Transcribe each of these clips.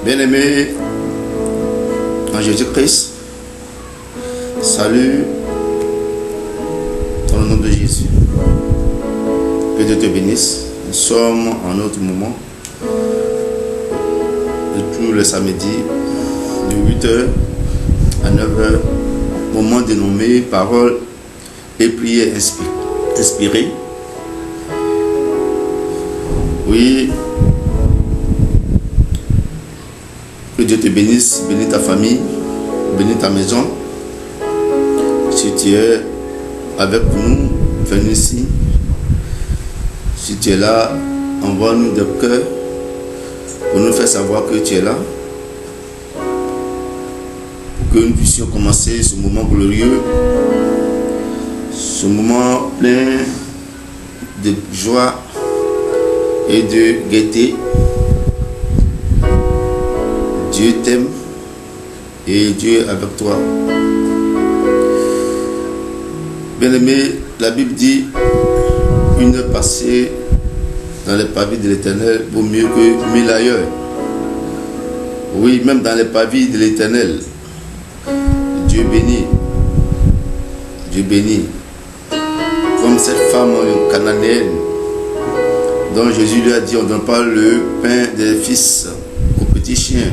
Bien-aimé en Jésus-Christ, salut dans le nom de Jésus. Que Dieu te bénisse. Nous sommes en autre moment de tous les samedis de 8h à 9h, moment dénommé paroles et prières inspirées. Oui, que Dieu te bénisse, bénis ta famille, bénis ta maison. Si tu es avec nous, viens ici. Si tu es là, envoie-nous de cœur pour nous faire savoir que tu es là. Pour que nous puissions commencer ce moment glorieux, ce moment plein de joie et de gaieté. Dieu t'aime et Dieu est avec toi. Bien-aimé, la Bible dit une heure passée dans les pavis de l'Éternel vaut mieux que 1000 ailleurs. Oui, même dans les pavis de l'Éternel, Dieu bénit. Dieu bénit. Comme cette femme cananéenne dont Jésus lui a dit, on ne donne pas le pain des fils aux petits chiens.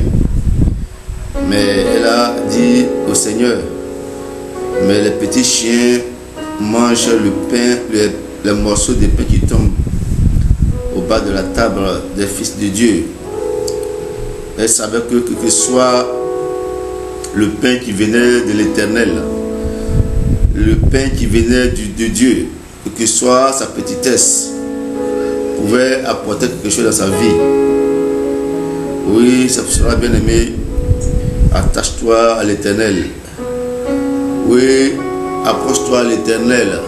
Mais elle a dit au Seigneur, mais les petits chiens mangent le pain, les morceaux de pain qui tombent au bas de la table des fils de Dieu. Elle savait que soit le pain qui venait de l'Éternel, le pain qui venait de Dieu, que soit sa petitesse, pouvait apporter quelque chose dans sa vie. Oui, ça sera bien aimé. Attache-toi à l'Éternel. Oui, approche-toi à l'Éternel,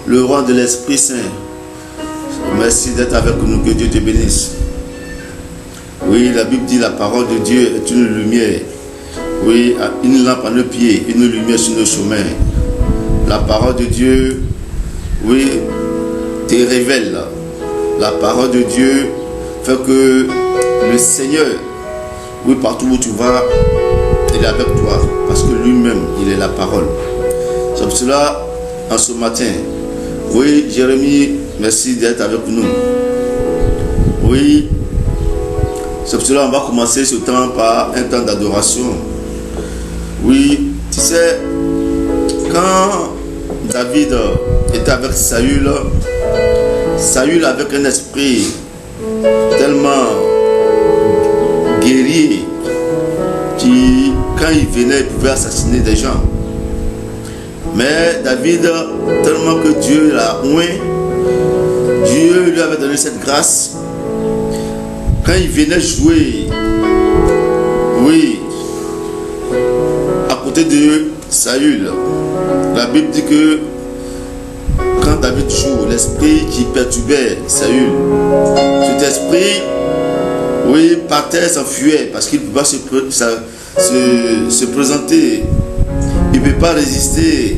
le roi de l'Esprit Saint. Merci d'être avec nous, que Dieu te bénisse. Oui, la Bible dit la parole de Dieu est une lumière. Oui, une lampe à nos pieds, une lumière sur nos chemins. La parole de Dieu, oui, te révèle. La parole de Dieu fait que le Seigneur, oui, partout où tu vas, il est avec toi, parce que lui-même, il est la parole. C'est pour cela, en ce matin, oui, Jérémie, merci d'être avec nous. Oui, c'est pour cela on va commencer ce temps par un temps d'adoration. Oui, tu sais, quand David était avec Saül, Saül avec un esprit tellement guerrier qui, quand il venait, il pouvait assassiner des gens. Mais David, tellement que Dieu l'a oint, Dieu lui avait donné cette grâce. Quand il venait jouer, oui, à côté de Saül, la Bible dit que quand David joue, l'esprit qui perturbait Saül, cet esprit, oui, partait, s'enfuyait parce qu'il ne peut pas se présenter. Il ne peut pas résister,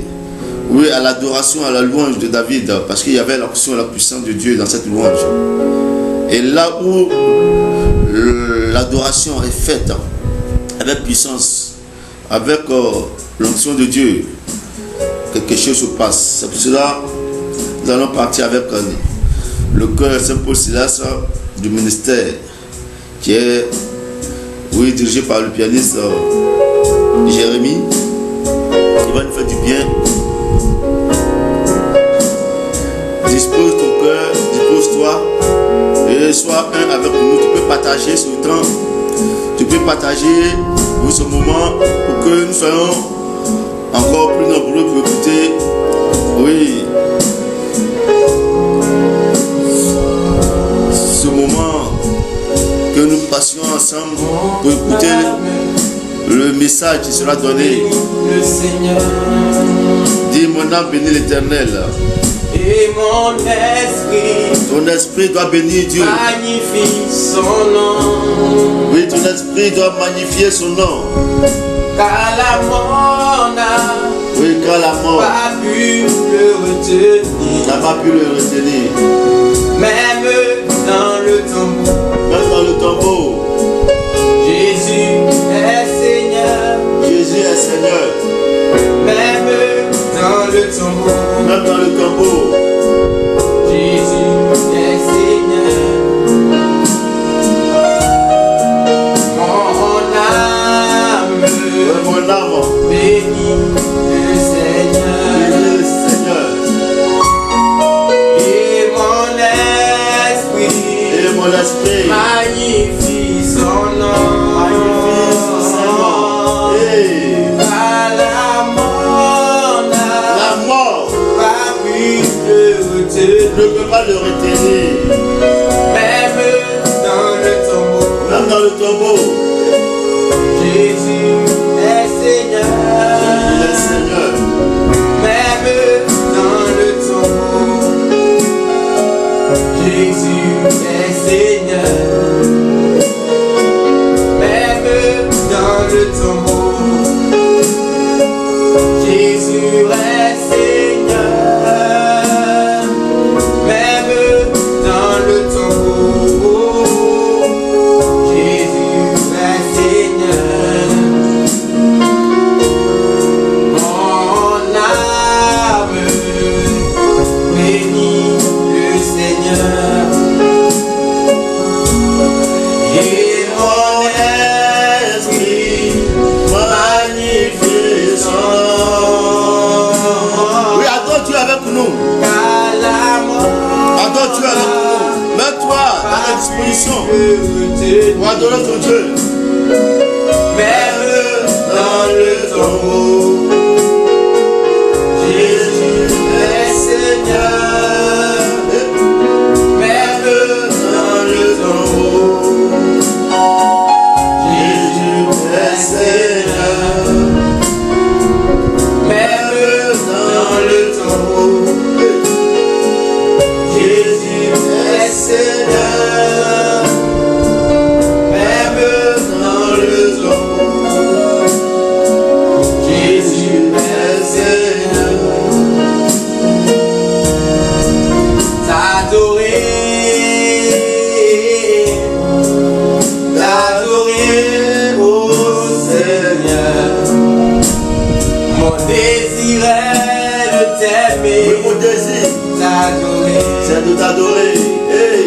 oui, à l'adoration, à la louange de David, parce qu'il y avait l'action et la puissance de Dieu dans cette louange. Et là où l'adoration est faite avec puissance, avec l'onction de Dieu, quelque chose se passe. C'est pour cela nous allons partir avec le chœur Saint-Paul Silas du ministère, qui est, oui, dirigé par le pianiste Jérémie, qui va nous faire du bien. Dispose ton cœur, dispose-toi et sois un avec nous. Tu peux partager ce temps, tu peux partager ce moment pour que nous soyons encore plus nombreux pour écouter, oui, ce moment que nous passions ensemble pour écouter le message qui sera donné. Dis, mon âme bénit l'Éternel. Et mon esprit, ton esprit doit bénir Dieu. Magnifie son nom. Oui, ton esprit doit magnifier son nom. Car la mort n'a, oui, car la mort pas pu le retenir. n'a pas pu le retenir. Même dans le tombeau, Même dans le tombeau, Jésus mon esprit. Magnifie son nom. Magnifie son Saint-Nom. Hey. À la mort La mort pas pu le retenir. ne peut pas le retenir. Même dans le tombeau. Même dans le tombeau. Jésus est Seigneur. Il est Seigneur. Même dans le tombeau. Jésus est Seigneur. Même dans le tombeau. Jésus est Seigneur. Même dans le tombeau. Jésus est Seigneur. Mon âme bénit le Seigneur. Et mon esprit magnifie son nom. Oui, adore Dieu avec nous. À la mort Adore Dieu avec nous. Mets-toi à la disposition disposition. pour adorer ton Dieu. Même dans le tombeau, Jésus est Seigneur. Même dans le tombeau, Jésus est Seigneur. Même dans le tombeau, Jésus est Seigneur. Même dans le tombeau, Jésus est Seigneur. T'adorer, ô Seigneur. Mon désir est de t'aimer. Oui, mon désir, T'adorer, c'est de t'adorer. Hey.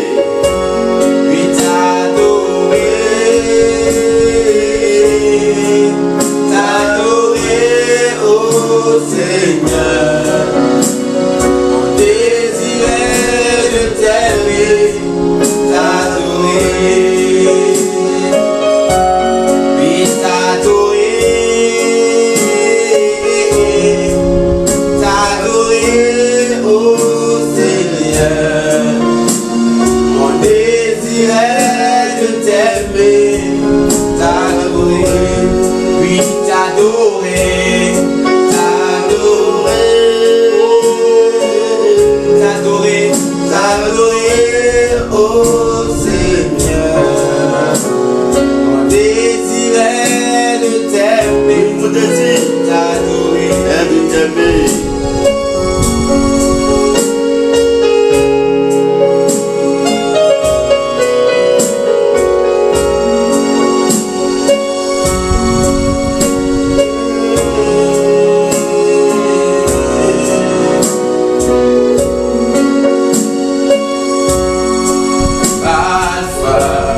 puis t'adorer. T'adorer, ô Seigneur. Mon désir est de t'aimer. T'adorer. Puis t'adorer. T'adorer, ô Seigneur. Mon désir est de t'aimer. T'adorer. Puis t'adorer. T'adorer. T'adorer, ô Seigneur. Mon désir est de t'aimer. Mon désir T'adorer. est de t'aimer. Alpha,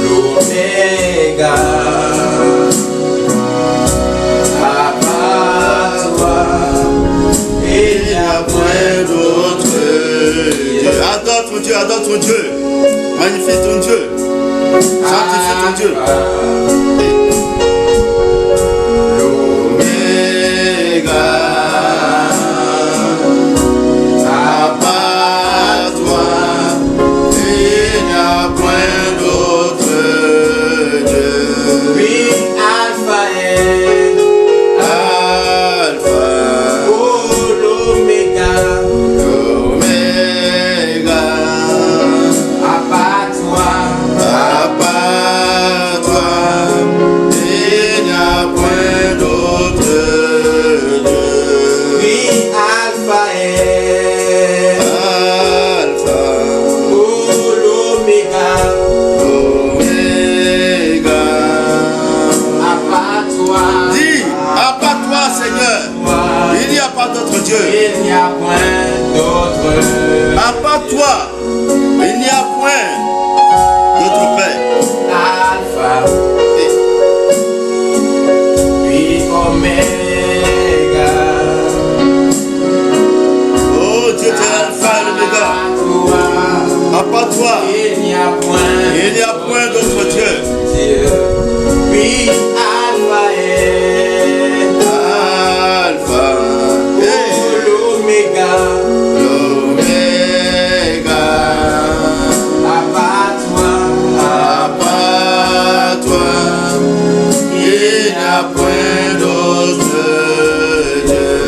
l'Oméga, à part toi, il n'y a point d'autre Dieu. Adore ton Dieu, adore ton Dieu. Magnifie ton Dieu. Sanctifie ton Dieu. L'Oméga, à part toi, Il n'y a point d'autre Dieu. oui, Alpha est, Alpha, oh l'Oméga, Oméga, à part toi, à part toi, il n'y a point d'autre Dieu. oui, Alpha est, Alpha, oh l'Oméga, Oméga. à part toi, Dis, à part toi, Seigneur, il n'y a pas d'autre Dieu. il n'y a point d'autre. À part toi, il n'y a point d'autre Père. Alpha, puis Oméga. Oh Dieu, tu es l'alpha et l'oméga. l'Oméga. à part toi, À part toi, il n'y a point d'autre Dieu.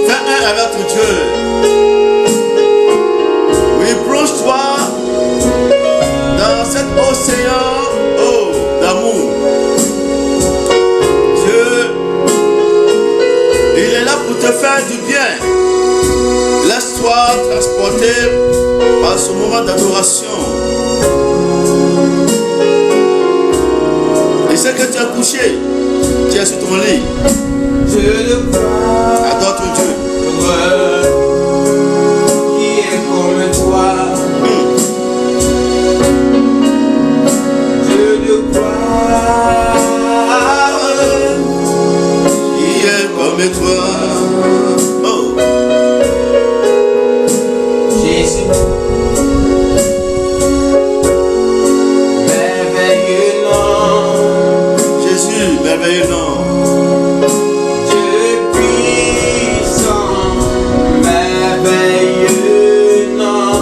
Fais un avec ton Dieu. Oui, plonge-toi dans cet océan d'amour. Dieu, il est là pour te faire du bien. Laisse-toi transporter par ce moment d'adoration. Et c'est que tu as couché, tu es sur ton lit. je le crois. Adore ton Dieu. Qui est comme toi, je le crois. Qui est comme toi. Oh, Jésus, merveilleux nom, Jésus, merveilleux nom. Dieu puissant, merveilleux nom.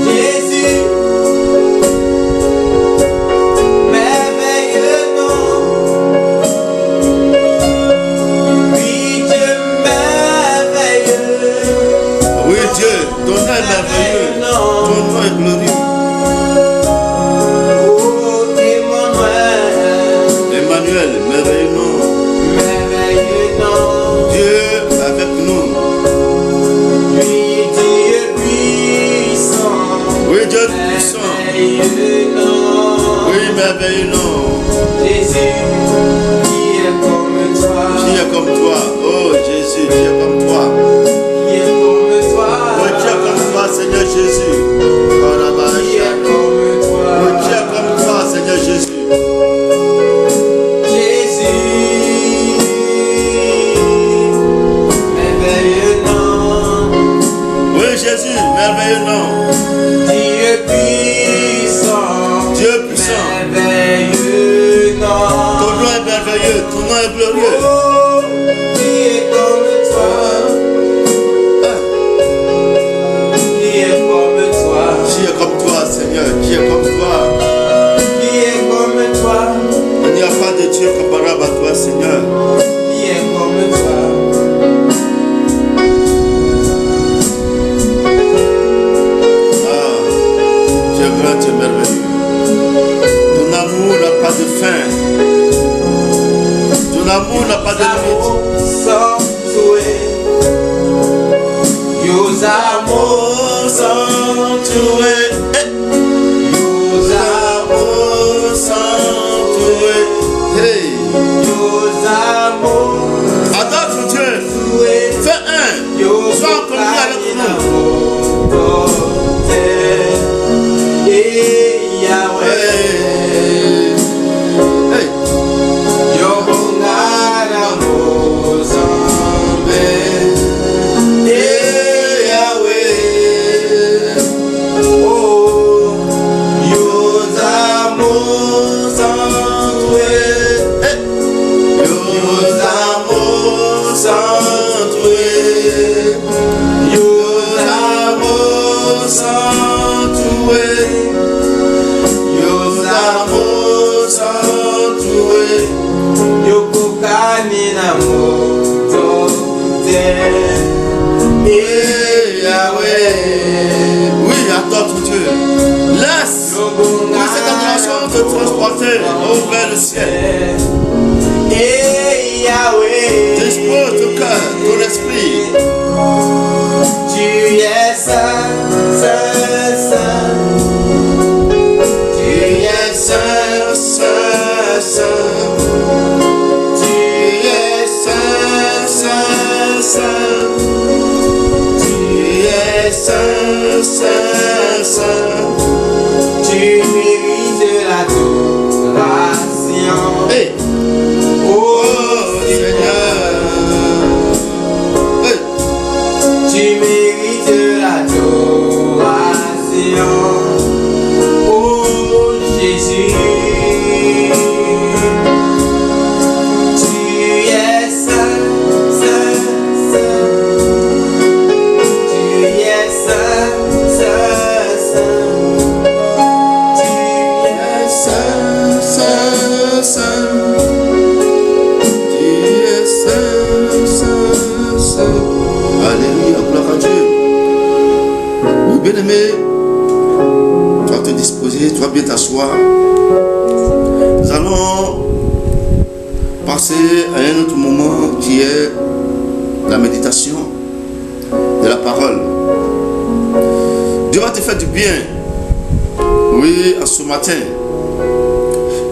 Jésus, merveilleux nom. Oui, Dieu merveilleux. Oui, Dieu, ton nom est merveilleux. Ton nom est glorieux. Oh, Emmanuel, Emmanuel, merveilleux nom. merveilleux nom. Dieu avec nous. Oui, Dieu puissant, Oui, Dieu puissant. merveilleux nom. Oui, merveilleux nom. Jésus, qui est comme toi, Qui est comme toi. Oh, Jésus, qui est comme toi. qui est comme toi, Oh, qui est comme toi, Seigneur Jésus. Oh, là-bas, qui est comme toi. oh, qui est comme toi, Seigneur Jésus. Jésus, merveilleux nom. Oui, Jésus, merveilleux nom. Dieu puissant, Dieu puissant. merveilleux nom. Ton nom est merveilleux, ton nom est glorieux. Oh, qui est comme toi, Ah, qui est comme toi, qui est comme toi, Seigneur, qui est comme toi. qui est comme toi, Il n'y a pas de Dieu comparable à toi, Seigneur. qui est comme toi. Ah, tu es grand, tu es merveilleux. Ton amour n'a pas de fin. Ton amour n'a pas de limite. Amour sans tuer, Yos amour sans tuer, Yos amour sans tuer, Hey, Yos amour adore ton Dieu. tuer, Fais un. Yos Sois communié avec nous. Yahweh, Hey, Yobongara Mozambe, Yahweh. oh, Yos amour sans tuer, Hey, Yos amour sans tuer, Yos amour Bien-aimé, tu vas te disposer, tu vas bien t'asseoir. Nous allons passer à un autre moment qui est la méditation de la parole. Dieu va te faire du bien. Oui, en ce matin.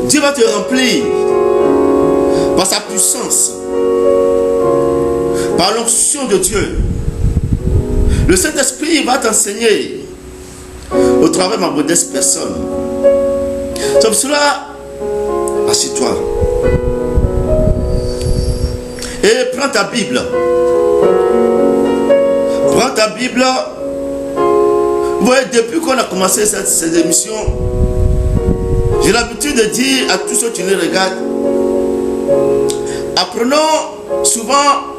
Dieu va te remplir par sa puissance, par l'onction de Dieu. Le Saint-Esprit va t'enseigner au travers de ma modeste personne. C'est pour cela, assieds-toi et prends ta Bible. Prends ta Bible. Vous voyez, depuis qu'on a commencé cette émission, j'ai l'habitude de dire à tous ceux qui les regardent, apprenons souvent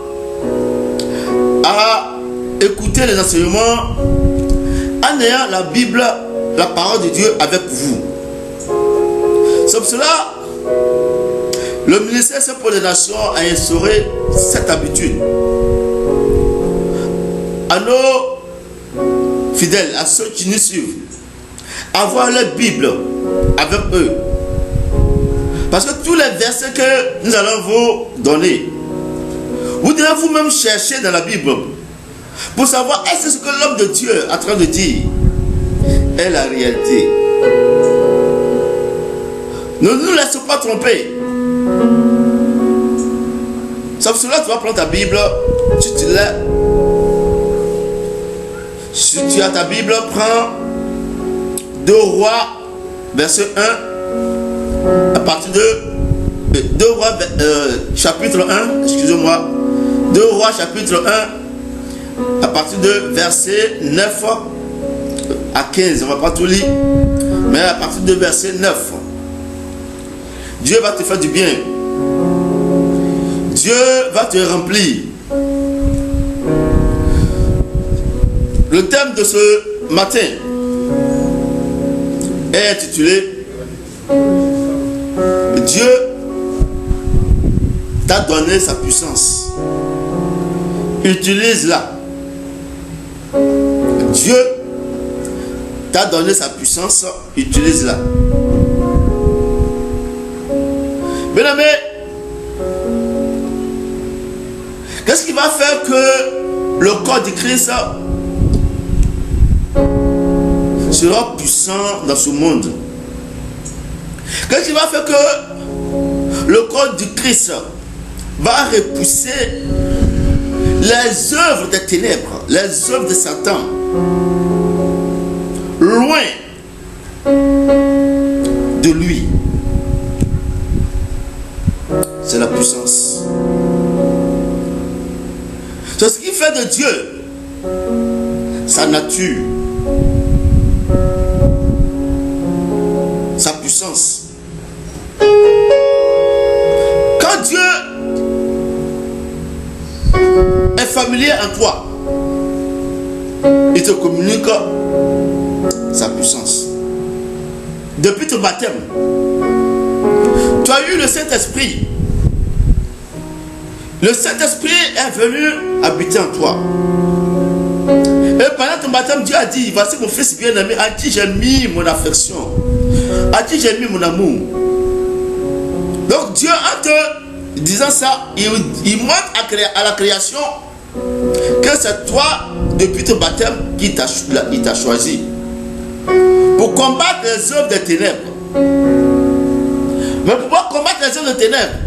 à écouter les enseignements en ayant la Bible, la parole de Dieu avec vous. C'est pour cela le ministère pour les nations a instauré cette habitude. À nos fidèles, à ceux qui nous suivent, avoir leur Bible avec eux. Parce que tous les versets que nous allons vous donner, vous devez vous-même chercher dans la Bible pour savoir est-ce que ce que l'homme de Dieu est en train de dire est la réalité. Ne nous laissons pas tromper. C'est pour cela que tu vas prendre ta Bible, tu te lèves. Si tu as ta Bible, prends 2 Rois, verset 1, à partir de 2 Rois, chapitre 1, excusez-moi, 2 Rois, chapitre 1, à partir de verset 9 à 15, on ne va pas tout lire, mais à partir de verset 9, Dieu va te faire du bien. Dieu va te remplir. Le thème de ce matin est intitulé Dieu t'a donné sa puissance. Utilise-la. Dieu t'a donné sa puissance, utilise-la. Bien-aimé, qu'est-ce qui va faire que le corps de Christ sera puissant dans ce monde? Qu'est-ce qui va faire que le corps du Christ va repousser les œuvres des ténèbres, les œuvres de Satan, loin de lui? C'est la puissance. C'est ce qui fait de Dieu sa nature, sa puissance. Quand Dieu est familier en toi, il te communique sa puissance. Depuis ton baptême, tu as eu le Saint-Esprit. Le Saint-Esprit est venu habiter en toi. Et pendant ton baptême, Dieu a dit, voici mon fils bien-aimé, à qui j'ai mis mon affection, à qui j'ai mis mon amour. Donc Dieu, en te disant ça, il montre à la création que c'est toi, depuis ton baptême, qu'il t'a choisi pour combattre les œuvres des ténèbres. Mais pour pouvoir combattre les œuvres des ténèbres,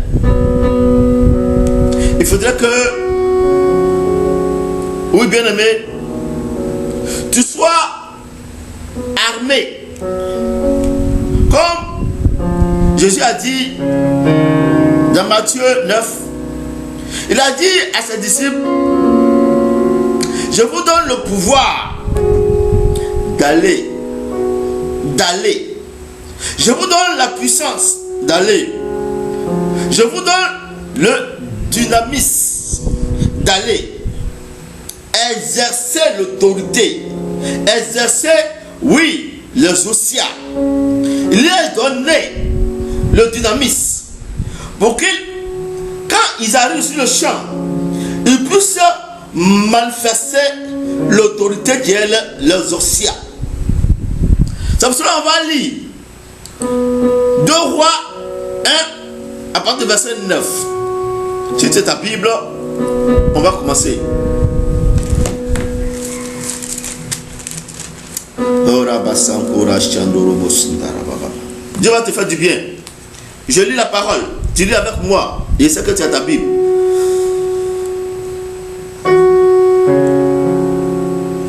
il faudrait que, oui bien-aimé, tu sois armé. Comme Jésus a dit dans Matthieu 9, il a dit à ses disciples, je vous donne le pouvoir d'aller. Je vous donne la puissance d'aller. Je vous donne le dynamisme d'aller. Exercer l'autorité. Exercer, oui, les océans. Il lui a donné le dynamisme pour qu'ils, quand ils arrivent sur le champ, ils puissent manifester l'autorité qui est leurs orcia. C'est pour cela qu'on va lire 2 Rois 1 à partir du verset 9. Si tu as ta Bible, on va commencer. Dieu va te faire du bien. Je lis la parole. Tu lis avec moi. Je sais que tu as ta Bible.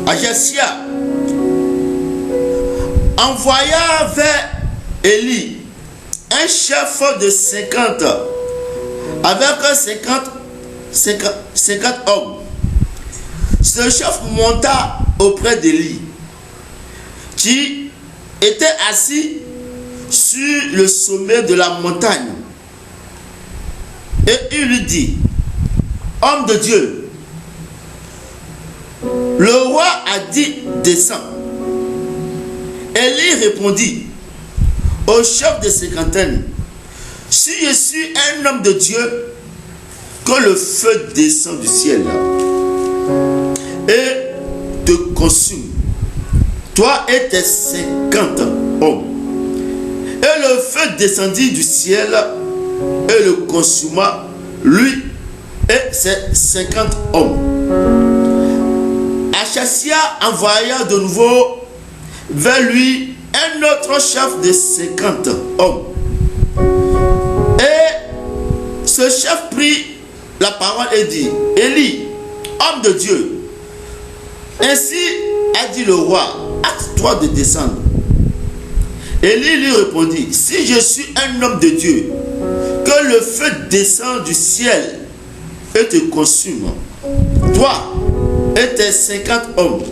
Ajasia envoya vers Élie un chef de 50 avec 50 hommes. Ce chef monta auprès d'Élie qui était assis sur le sommet de la montagne. Et il lui dit: homme de Dieu, le roi a dit, descends. Élie répondit au chef de cinquantaine: si je suis un homme de Dieu, que le feu descend du ciel et te consume, toi et tes 50 hommes. Et le feu descendit du ciel et le consuma, lui et ses 50 hommes. Achasia envoya de nouveau vers lui un autre chef de 50 hommes. Et ce chef prit la parole et dit: Élie, homme de Dieu, ainsi a dit le roi, hâte-toi de descendre. Élie lui répondit: si je suis un homme de Dieu, que le feu descend du ciel et te consume, toi et tes 50 hommes.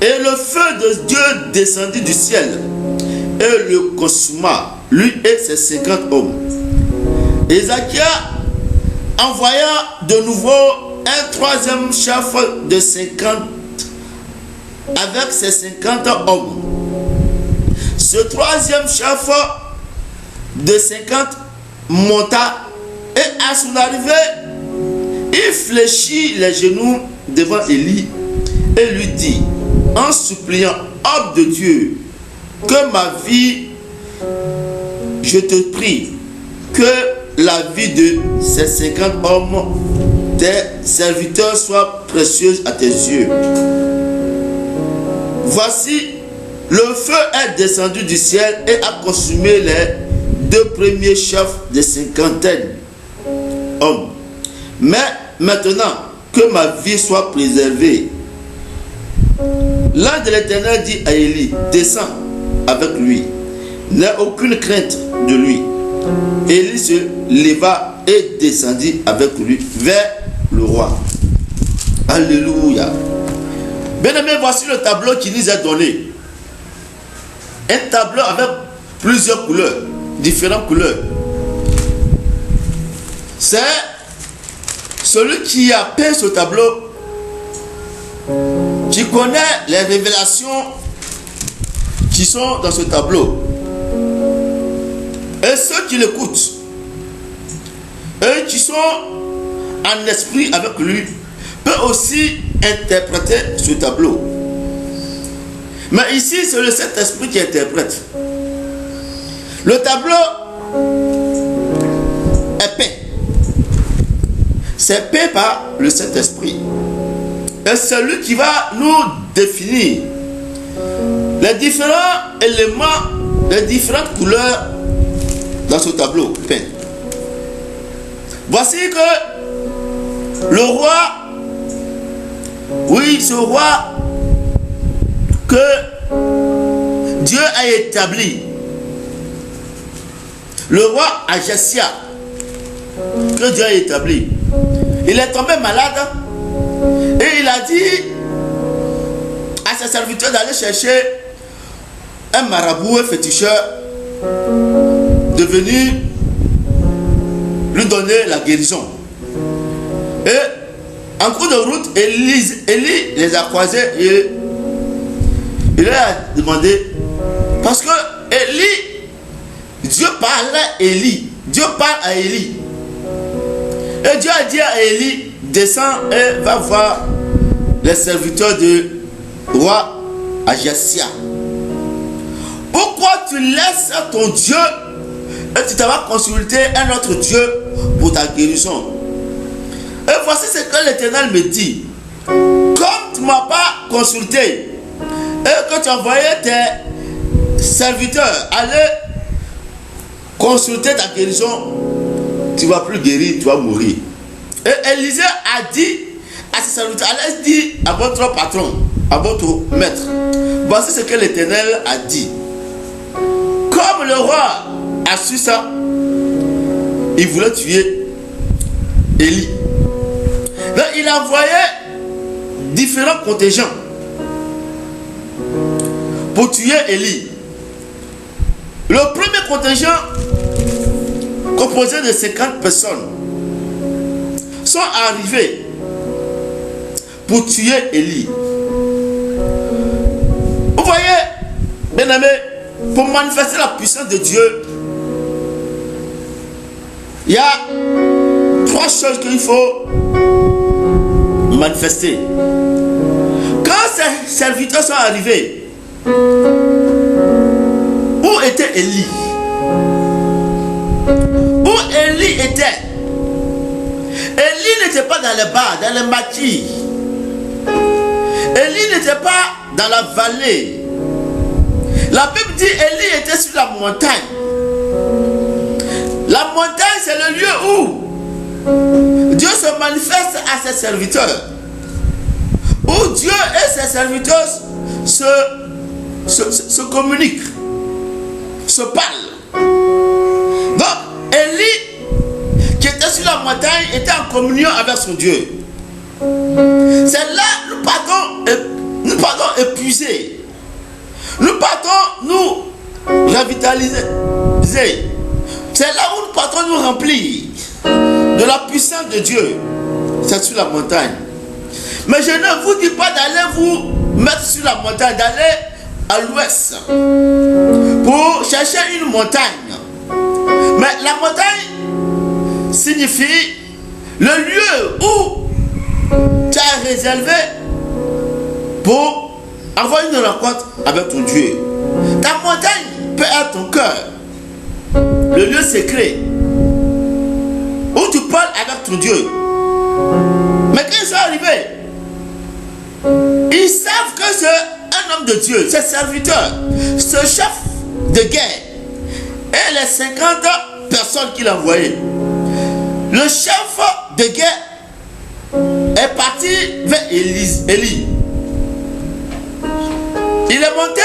Et le feu de Dieu descendit du ciel et le consuma, lui et ses 50 hommes. Ézéchias envoya de nouveau un troisième chef de 50 avec ses 50 hommes. Ce troisième chef de 50 monta et à son arrivée, il fléchit les genoux devant Élie et lui dit en suppliant: homme de Dieu, que ma vie, je te prie, que la vie de ces 50 hommes, tes serviteurs, soit précieuse à tes yeux. Voici, le feu est descendu du ciel et a consumé les 2 premiers chefs de 50aine hommes. Mais maintenant, que ma vie soit préservée. L'ange de l'Éternel dit à Élie: descends avec lui, n'aie aucune crainte de lui. Élie se leva et descendit avec lui vers le roi. Alléluia. Bien-aimés, voici le tableau qui nous est donné. Un tableau avec plusieurs couleurs, différentes couleurs. C'est celui qui a peint ce tableau, qui connaît les révélations qui sont dans ce tableau. Et ceux qui l'écoutent, et qui sont en esprit avec lui, peuvent aussi interpréter ce tableau. Mais ici, c'est le Saint-Esprit qui interprète. Le tableau est peint. C'est peint par le Saint-Esprit. Et c'est lui qui va nous définir les différents éléments, les différentes couleurs dans ce tableau peint. Voici que le roi, oui, ce roi que Dieu a établi, le roi Ajasia, que Dieu a établi, il est tombé malade et il a dit à ses serviteurs d'aller chercher un marabout, un féticheur, de venir lui donner la guérison. Et en cours de route, Élie les a croisés et il leur a demandé, parce que Élie, Dieu parle à Élie, Dieu parle à Élie. Et Dieu a dit à Élie: descends et va voir les serviteurs du roi Ajasia. Pourquoi tu laisses ton Dieu et tu t'en vas consulter un autre Dieu pour ta guérison? Et voici ce que l'Éternel me dit. Comme tu ne m'as pas consulté et que tu as envoyé tes serviteurs aller consulter ta guérison, tu ne vas plus guérir, tu vas mourir. Et Élisée a dit à ses serviteurs, allez dire à votre patron, à votre maître, voici ce que l'Éternel a dit. Comme le roi a su ça, il voulait tuer Élie. Donc il a envoyé différents contingents pour tuer Élie. Le premier contingent, composé de 50 personnes, sont arrivés pour tuer Élie. Vous voyez, bien aimé, pour manifester la puissance de Dieu, il y a 3 choses qu'il faut manifester. Quand ces serviteurs sont arrivés, où était Élie? Où Élie était? Élie n'était pas dans les bas, dans les maquis. Élie n'était pas dans la vallée. La Bible dit Élie était sur la montagne. La montagne, c'est le lieu où Dieu se manifeste à ses serviteurs. Où Dieu et ses serviteurs se communiquent, se parlent. Donc, Élie, qui était sur la montagne, était en communion avec son Dieu. C'est là nous partons épuisés. Nous partons nous revitaliser. C'est là où nous partons nous remplir de la puissance de Dieu. C'est sur la montagne. Mais je ne vous dis pas d'aller vous mettre sur la montagne, d'aller à l'ouest pour chercher une montagne. Mais la montagne signifie le lieu où tu as réservé pour avoir une rencontre avec ton Dieu. Ta montagne peut être ton cœur, le lieu secret où tu parles avec ton Dieu. Mais quand ils sont arrivés, ils savent que c'est un homme de Dieu, c'est serviteur, ce chef de guerre et les 50 personnes qu'il a envoyées. Le chef de guerre est parti vers Élie. Il est monté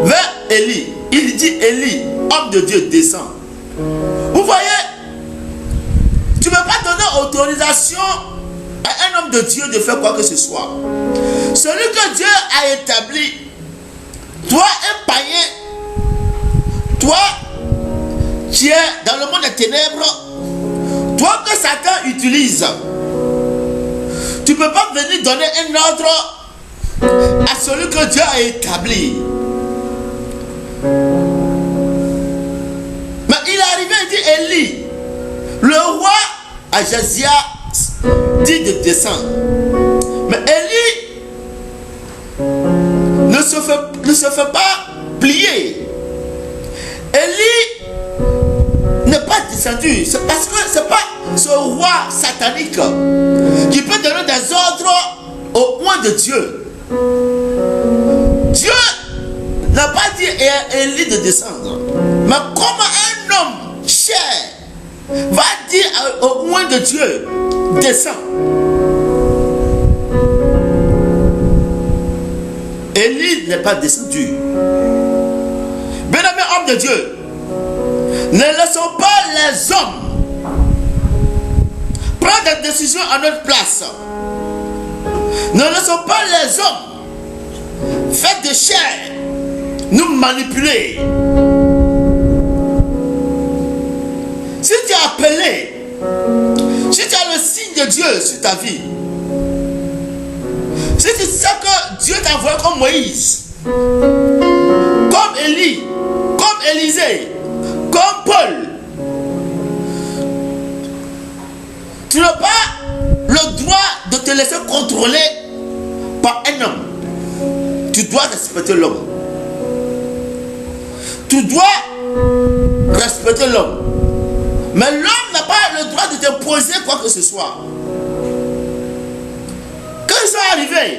vers Élie. Il dit Élie, homme de Dieu, descend. Vous voyez, tu ne peux pas donner autorisation à un homme de Dieu de faire quoi que ce soit. Celui que Dieu a établi, toi un païen, toi qui es dans le monde des ténèbres, toi que Satan utilise, tu ne peux pas venir donner un ordre à celui que Dieu a établi. Mais il est arrivé et dit Élie, le roi Ajasia dit de descendre. Mais Élie ne se fait pas plier. Élie n'est pas descendu. C'est parce que ce n'est pas ce roi satanique qui peut donner des ordres au roi de Dieu. Dieu n'a pas dit à Élie de descendre. Mais comment un homme cher va dire au roi de Dieu, descends? Élie n'est pas descendu. Bien-aimés hommes de Dieu, ne laissons pas les hommes prendre des décisions à notre place. Ne laissons pas les hommes faits de chair nous manipuler. Si tu es appelé, si tu as le signe de Dieu sur ta vie, si tu sais que Dieu t'a envoyé comme Moïse, comme Élie, comme Élisée, comme Paul, tu n'as pas le droit de te laisser contrôler par un homme, tu dois respecter l'homme. Tu dois respecter l'homme. Mais l'homme n'a pas le droit de te poser quoi que ce soit. Quand ils sont arrivés,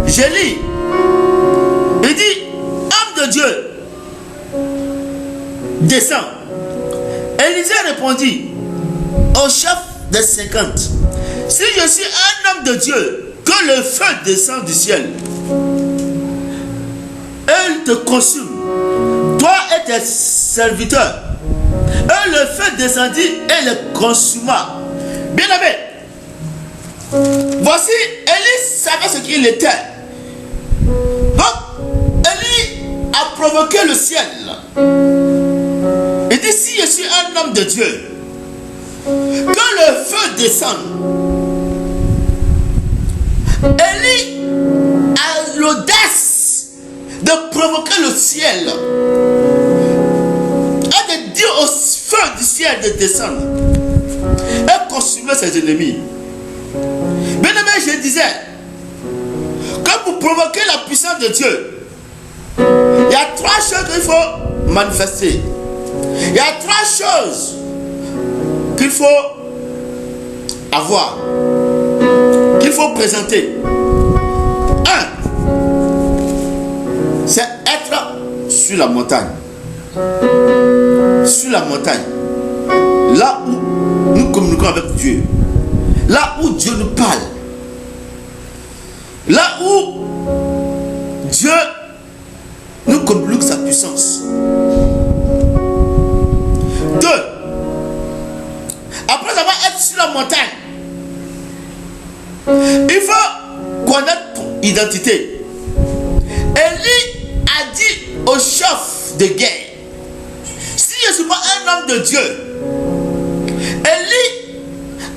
je lis, il dit, homme de Dieu, descends. Élisée répondit au chef des 50, si je suis un homme de Dieu, que le feu descend du ciel, elle te consume, toi et tes serviteurs. Et le feu descendit et le consuma. Bien aimé, voici, Élie savait ce qu'il était. Donc, Élie a provoqué le ciel. Il dit, si je suis un homme de Dieu, que le feu descende. Élie a l'audace de provoquer le ciel et de dire au feu du ciel de descendre et consumer ses ennemis. Bien aimé, je disais que pour provoquer la puissance de Dieu, il y a 3 choses qu'il faut manifester. Il y a 3 choses qu'il faut avoir, qu'il faut présenter. 1, c'est être sur la montagne. Sur la montagne. Là où nous communiquons avec Dieu. Là où Dieu nous parle. Là où Dieu nous communique sa puissance. 2, après avoir été sur la montagne, il faut connaître ton identité. Élie a dit au chef de guerre, si je ne suis pas un homme de Dieu, Élie,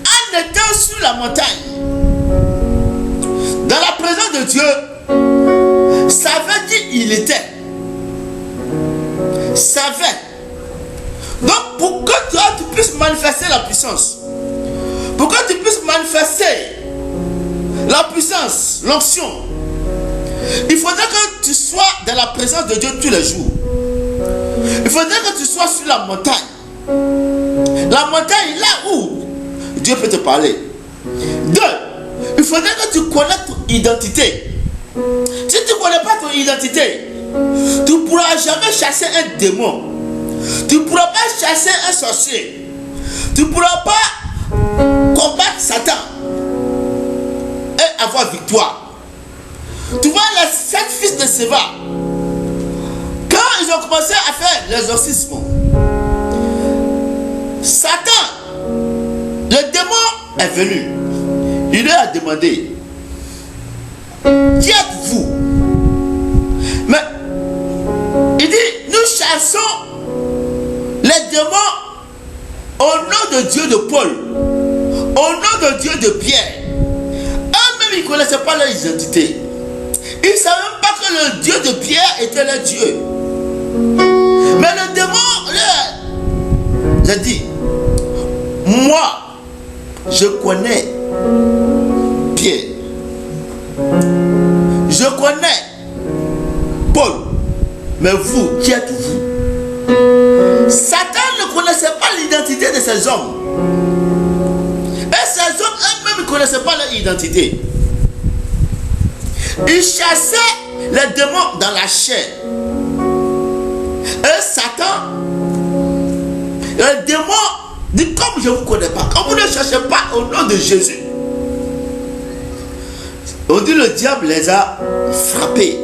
en étant sur la montagne, dans la présence de Dieu, savait qui il était. Savait. Donc, pour que toi, tu puisses manifester la puissance, pour que tu puisses manifester la puissance, l'onction, il faudrait que tu sois dans la présence de Dieu tous les jours. Il faudrait que tu sois sur la montagne. La montagne, là où Dieu peut te parler. 2, il faudrait que tu connaisses ton identité. Si tu ne connais pas ton identité, tu ne pourras jamais chasser un démon. Tu ne pourras pas chasser un sorcier. Tu ne pourras pas combattre Satan et avoir victoire. Tu vois les 7 fils de Séva, quand ils ont commencé à faire l'exorcisme, Satan, le démon est venu. Il leur a demandé, qui êtes-vous? Mais il dit, nous chassons les démons au nom de Dieu de Paul, au nom de Dieu de Pierre. Eux-mêmes, ils ne connaissaient pas leur identité. Ils ne savaient même pas que le Dieu de Pierre était leur Dieu. Mais le démon leur a dit, moi, je connais Pierre. Je connais Paul. Mais vous, qui êtes-vous? Satan ne connaissait pas l'identité de ces hommes. Et ces hommes eux-mêmes ne connaissaient pas leur identité. Ils chassaient les démons dans la chair. Et Satan, le démon dit, comme je ne vous connais pas, comme vous ne cherchez pas au nom de Jésus, on dit le diable les a frappés.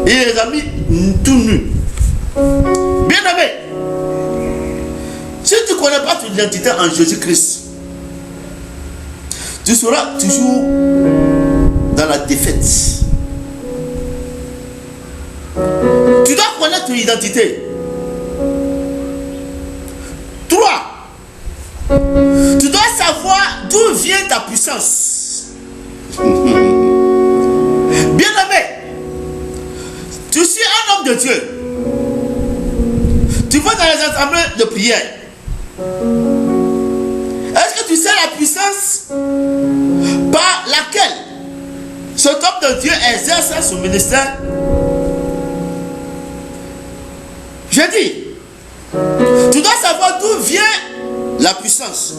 Il les a mis tout nus. Bien aimé, si tu ne connais pas ton identité en Jésus-Christ, tu seras toujours dans la défaite. Tu dois connaître ton identité. 3, tu dois savoir d'où vient ta puissance. Bien aimé, tu suis un homme de Dieu. Tu vas dans les assemblées de prière. Est-ce que tu sais la puissance par laquelle cet homme de Dieu exerce son ministère. Je dis, tu dois savoir d'où vient la puissance.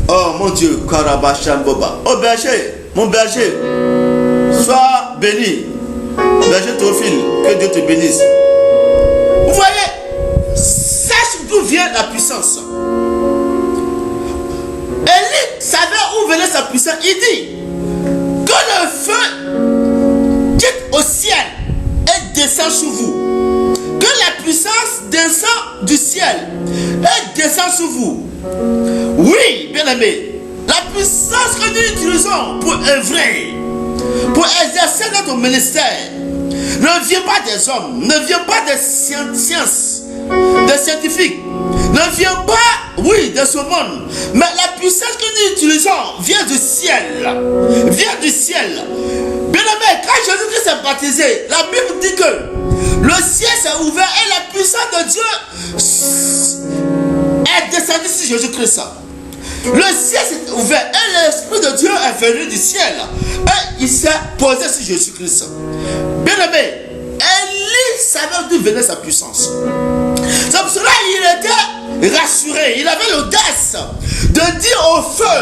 Oh mon Dieu, Karabachamboba. Oh berger, mon berger, sois béni. Berger Théophile, que Dieu te bénisse. Vous voyez, sache d'où vient la puissance. Élie savait où venait sa puissance. Il dit que le feu quitte au ciel et descend sur vous. Que la puissance descend du ciel et descend sur vous. Oui, bien aimé, la puissance que nous utilisons pour œuvrer, pour exercer notre ministère, ne vient pas des hommes, ne vient pas des sciences, des scientifiques, ne vient pas, oui, de ce monde, mais la puissance que nous utilisons vient du ciel, vient du ciel. Bien aimé, quand Jésus-Christ est baptisé, la Bible dit que le ciel s'est ouvert et la puissance de Dieu est descendue sur Jésus-Christ. Le ciel s'est ouvert et l'Esprit de Dieu est venu du ciel et il s'est posé sur Jésus-Christ. Bien aimé, Élie savait d'où venait sa puissance. C'est pour cela qu'il était rassuré. Il avait l'audace de dire au feu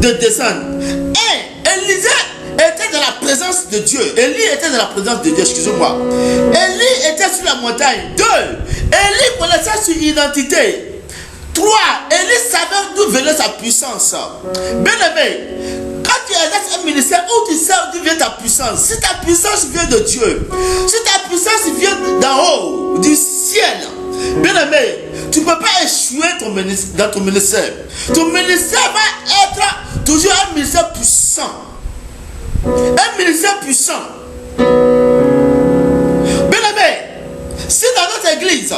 de descendre. Et Élisée était dans la présence de Dieu. Élie était dans la présence de Dieu, excusez-moi. Élie était sur la montagne. 2. Élie connaissait son identité. 3. Élie savait d'où venait sa puissance. Bien aimé, quand tu exerces un ministère où tu sais d'où vient ta puissance, si ta puissance vient de Dieu, si ta puissance vient d'en haut, du ciel, bien aimé, tu ne peux pas échouer dans ton ministère. Ton ministère va être toujours un ministère puissant. Un ministère puissant. Bien aimé, si dans notre église,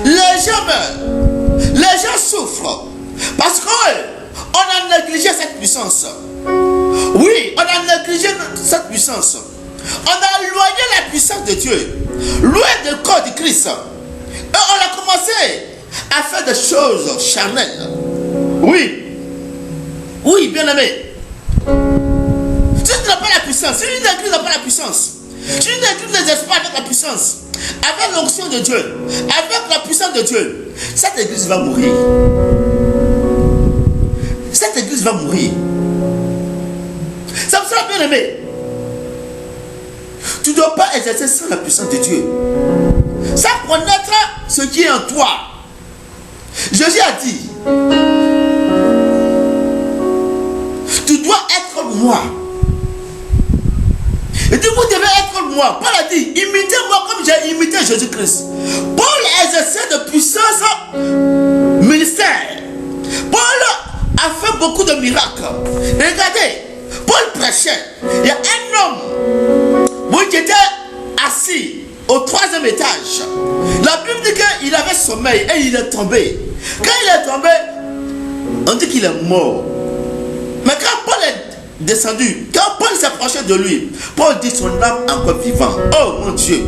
les gens meurent, les gens souffrent, parce qu'on a négligé cette puissance. Oui, on a négligé cette puissance. On a éloigné la puissance de Dieu, loin du corps de Christ. Et on a commencé à faire des choses charnelles. Oui. Oui, bien aimé. Si tu n'as pas la puissance, si une église n'a pas la puissance, si une église n'exerce pas avec la puissance, avec l'onction de Dieu, avec la puissance de Dieu, cette église va mourir. Cette église va mourir. C'est pour ça, bien aimé, tu ne dois pas exercer sans la puissance de Dieu. Sans connaître ce qui est en toi. Jésus a dit, tu dois être comme moi. Il dit, vous devez être comme moi. Paul a dit, imitez-moi comme j'ai imité Jésus-Christ. Paul exerçait de puissance ministère. Paul a fait beaucoup de miracles. Regardez, Paul prêchait. Il y a un homme qui était assis au 3e étage. La Bible dit qu'il avait sommeil et il est tombé. Quand il est tombé, on dit qu'il est mort. Mais quand Paul est descendu, quand Paul s'approchait de lui, Paul dit son âme encore vivante. Oh mon Dieu.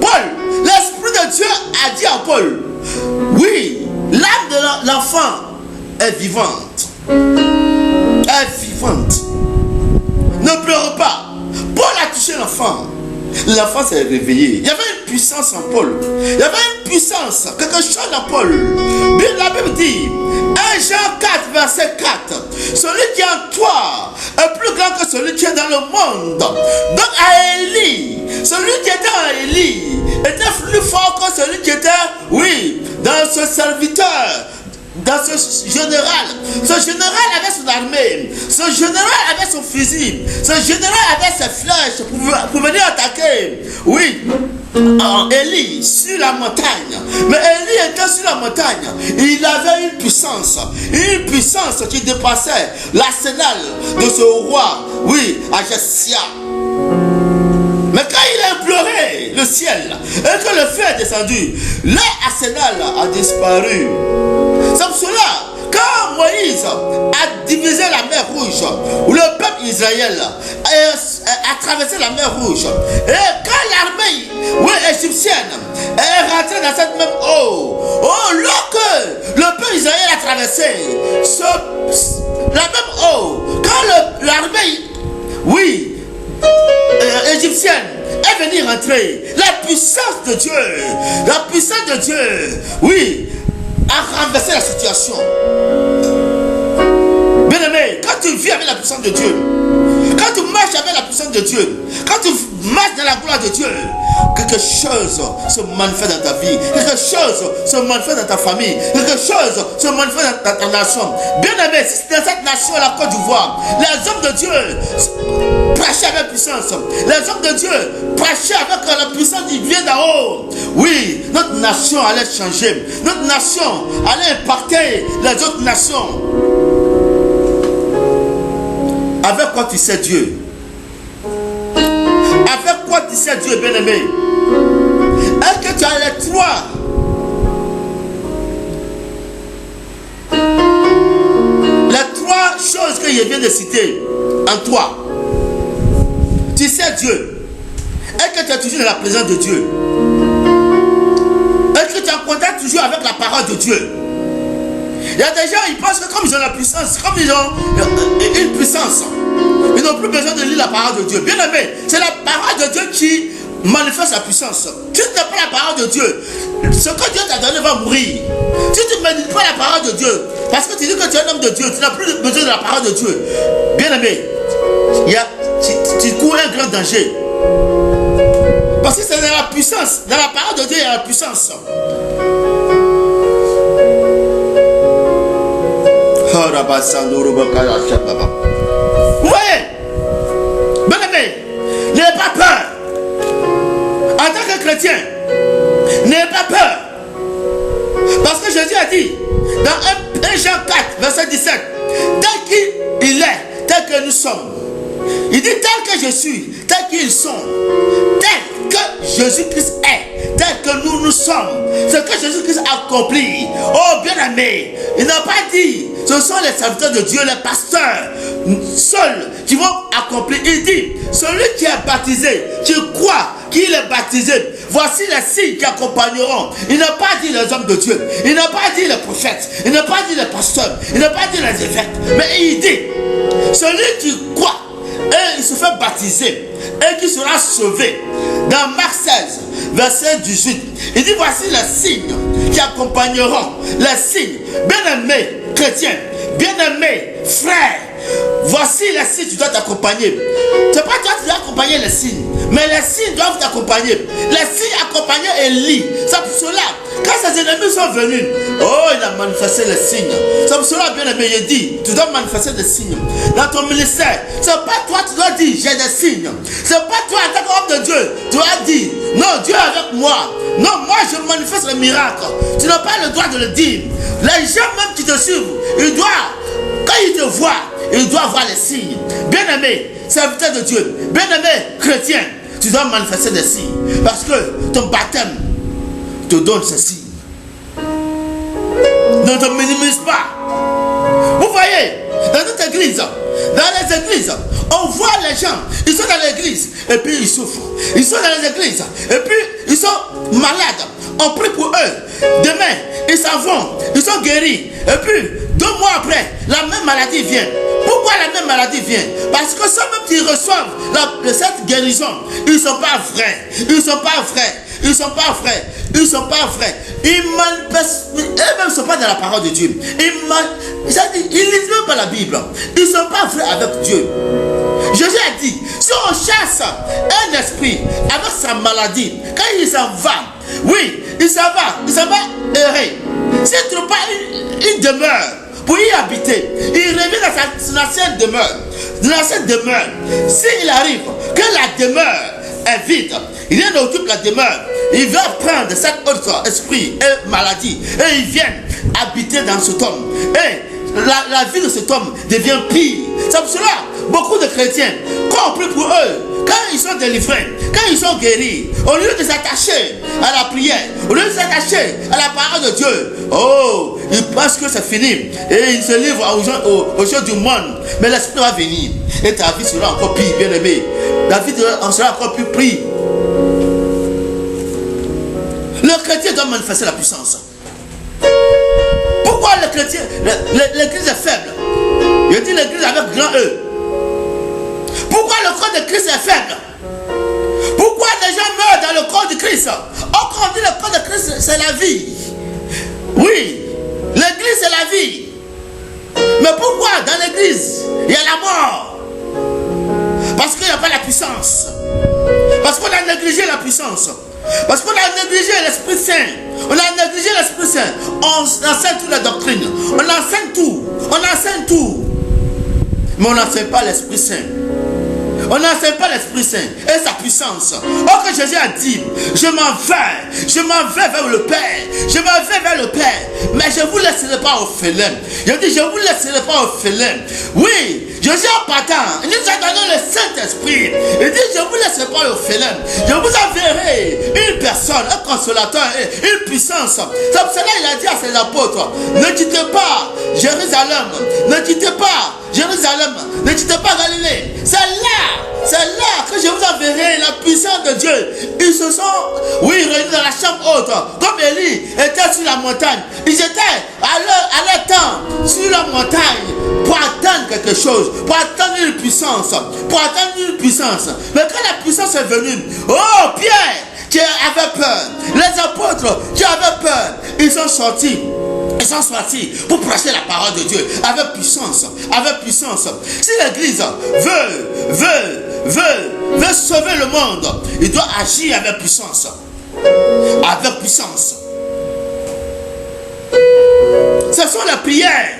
Paul, l'Esprit de Dieu a dit à Paul, oui, l'âme de l'enfant est vivante. Est vivante. Ne pleure pas. Paul a touché l'enfant. L'enfant s'est réveillé. Il y avait une puissance en Paul. Il y avait une puissance, quelque chose en Paul. La Bible dit, 1 Jean 4, verset 4, celui qui est en toi est plus grand que celui qui est dans le monde. Donc à Élie, celui qui était en Élie était plus fort que celui qui était, oui, dans ce serviteur. Dans ce général avait son armée, ce général avait son fusil, ce général avait ses flèches pour venir attaquer. Oui, Élie sur la montagne. Mais Élie était sur la montagne. Il avait une puissance qui dépassait l'arsenal de ce roi, oui, Ajasia. Mais quand il a imploré le ciel et que le feu est descendu, l'arsenal a disparu. C'est pour cela, quand Moïse a divisé la mer Rouge, où le peuple Israël a traversé la mer Rouge, et quand l'armée égyptienne est rentrée dans cette même eau, lorsque le peuple Israël a traversé, rentrer. La puissance de Dieu, oui, a renversé la situation. Bien-aimé, quand tu vis avec la puissance de Dieu, quand tu marches avec la puissance de Dieu, quand tu marches dans la gloire de Dieu, quelque chose se manifeste dans ta vie, quelque chose se manifeste dans ta famille, quelque chose se manifeste dans ta nation. Bien-aimé, si c'est dans cette nation, la Côte d'Ivoire, les hommes de Dieu prêchaient avec puissance. Les hommes de Dieu prêchaient avec la puissance qui vient d'en haut. Oui, notre nation allait changer. Notre nation allait impacter les autres nations. Avec quoi tu sais Dieu? Avec quoi tu sais Dieu, bien-aimé? Est-ce que tu as les trois choses que je viens de citer en toi? Tu sais Dieu. Est-ce que tu es toujours dans la présence de Dieu? Est-ce que tu es en contact toujours avec la parole de Dieu? Il y a des gens, ils pensent que comme ils ont la puissance, comme ils ont une puissance, ils n'ont plus besoin de lire la parole de Dieu. Bien aimé, c'est la parole de Dieu qui manifeste la puissance. Si tu n'as pas la parole de Dieu, ce que Dieu t'a donné va mourir. Si tu ne médites pas la parole de Dieu, parce que tu dis que tu es un homme de Dieu, tu n'as plus besoin de la parole de Dieu. Bien aimé, tu cours un grand danger. Parce que c'est dans la puissance, dans la parole de Dieu, il y a la puissance. Vous voyez, bien aimé, n'ayez pas peur. En tant que chrétien, n'ayez pas peur. Parce que Jésus a dit dans 1 Jean 4, verset 17, tel qu'il est, tel que nous sommes. Il dit tel que je suis, tel qu'ils sont, tel que Jésus-Christ est, tel que nous sommes. Ce que Jésus-Christ a accompli. Oh bien-aimé, il n'a pas dit ce sont les serviteurs de Dieu, les pasteurs seuls qui vont accomplir. Il dit celui qui est baptisé, qui croit qu'il est baptisé, voici les signes qui accompagneront. Il n'a pas dit les hommes de Dieu, il n'a pas dit les prophètes, il n'a pas dit les pasteurs, il n'a pas dit les évêques, mais il dit celui qui croit et il se fait baptiser et qui sera sauvé. Dans Marc 16, verset 18, il dit voici les signes qui accompagneront. Les signes, bien-aimés chrétiens, bien-aimés frères, voici les signes, tu dois t'accompagner. C'est pas toi qui dois accompagner les signes, mais les signes doivent t'accompagner. Les signes accompagnaient Élie. C'est pour cela, quand ses ennemis sont venus, oh, il a manifesté les signes. C'est pour cela, bien aimé, il dit, tu dois manifester des signes. Dans ton ministère, c'est pas toi qui dois dire, j'ai des signes. C'est pas toi, en tant qu'homme de Dieu, tu dois dire, non, Dieu est avec moi. Non, moi, je manifeste le miracle. Tu n'as pas le droit de le dire. Les gens même qui te suivent, ils doivent, quand ils te voient, ils doivent voir les signes. Bien-aimé, serviteur de Dieu, bien-aimé, chrétien, tu dois manifester des signes. Parce que ton baptême te donne ces signes. Ne te minimise pas. Vous voyez, dans notre église, dans les églises, on voit les gens, ils sont dans l'église et puis ils souffrent. Ils sont dans les églises et puis ils sont malades. On prie pour eux. Demain, ils s'en vont, ils sont guéris. Et puis, 2 mois après, la même maladie vient. Pourquoi la même maladie vient? Parce que ceux même qui reçoivent cette guérison, ils ne sont pas vrais. Ils ne sont pas vrais. Ils ne sont pas vrais. Ils ne sont pas vrais. Ils eux-mêmes ne sont pas dans la parole de Dieu. Ils ne lisent même pas la Bible. Ils ne sont pas vrais avec Dieu. Jésus a dit, si on chasse un esprit avec sa maladie, quand il s'en va, oui, il s'en va errer. S'il ne trouve pas une demeure pour y habiter, il revient dans son ancienne demeure. Dans l'ancienne demeure, s'il arrive que la demeure est vide, il vient d'occuper la demeure, il va prendre cet autre esprit et maladie et il vient habiter dans cet homme. Et la vie de cet homme devient pire. C'est pour cela, beaucoup de chrétiens, quand on prie pour eux, quand ils sont délivrés, quand ils sont guéris, au lieu de s'attacher à la prière, au lieu de s'attacher à la parole de Dieu, oh, ils pensent que c'est fini et ils se livrent aux choses du monde. Mais l'esprit va venir et ta vie sera encore pire, bien aimé. Ta vie sera encore plus pire. Le chrétien doit manifester la puissance. Pourquoi le chrétien, l'église est faible? Je dis l'église avec grand E. Pourquoi le corps de Christ est faible? Pourquoi Pourquoi des gens meurent dans le corps de Christ? Or, quand on dit le corps de Christ, c'est la vie. Oui, l'église c'est la vie. Mais pourquoi dans l'église il y a la mort? Parce qu'il n'y a pas la puissance. Parce qu'on a négligé la puissance. Parce qu'on a négligé l'Esprit Saint. On a négligé l'Esprit Saint. On enseigne toute la doctrine. On enseigne tout. On enseigne tout. Mais on n'enseigne pas l'Esprit Saint. On n'enseigne pas l'Esprit Saint et sa puissance. Or que Jésus a dit, je m'en vais vers le Père. Je m'en vais vers le Père. Mais je ne vous laisserai pas orphelin. Je dis, je ne vous laisserai pas orphelin. Oui, Jésus en partant, il nous a donné le Saint-Esprit. Il dit, je ne vous laisserai pas orphelin. Je vous enverrai une personne, un consolateur, une puissance. C'est pour cela qu'il a dit à ses apôtres, ne quittez pas Jérusalem. Ne quittez pas Jérusalem. Ne quittez pas Galilée. C'est là que je vous enverrai la puissance de Dieu. Ils se sont, réunis dans la chambre haute. Comme Élie était sur la montagne. Ils étaient à leur temps sur la montagne pour attendre quelque chose, pour attendre une puissance. Mais quand la puissance est venue, oh Pierre qui avait peur, les apôtres qui avaient peur, ils sont sortis pour prêcher la parole de Dieu avec puissance. Si l'église veut sauver le monde, il doit agir avec puissance. Ce sont les prières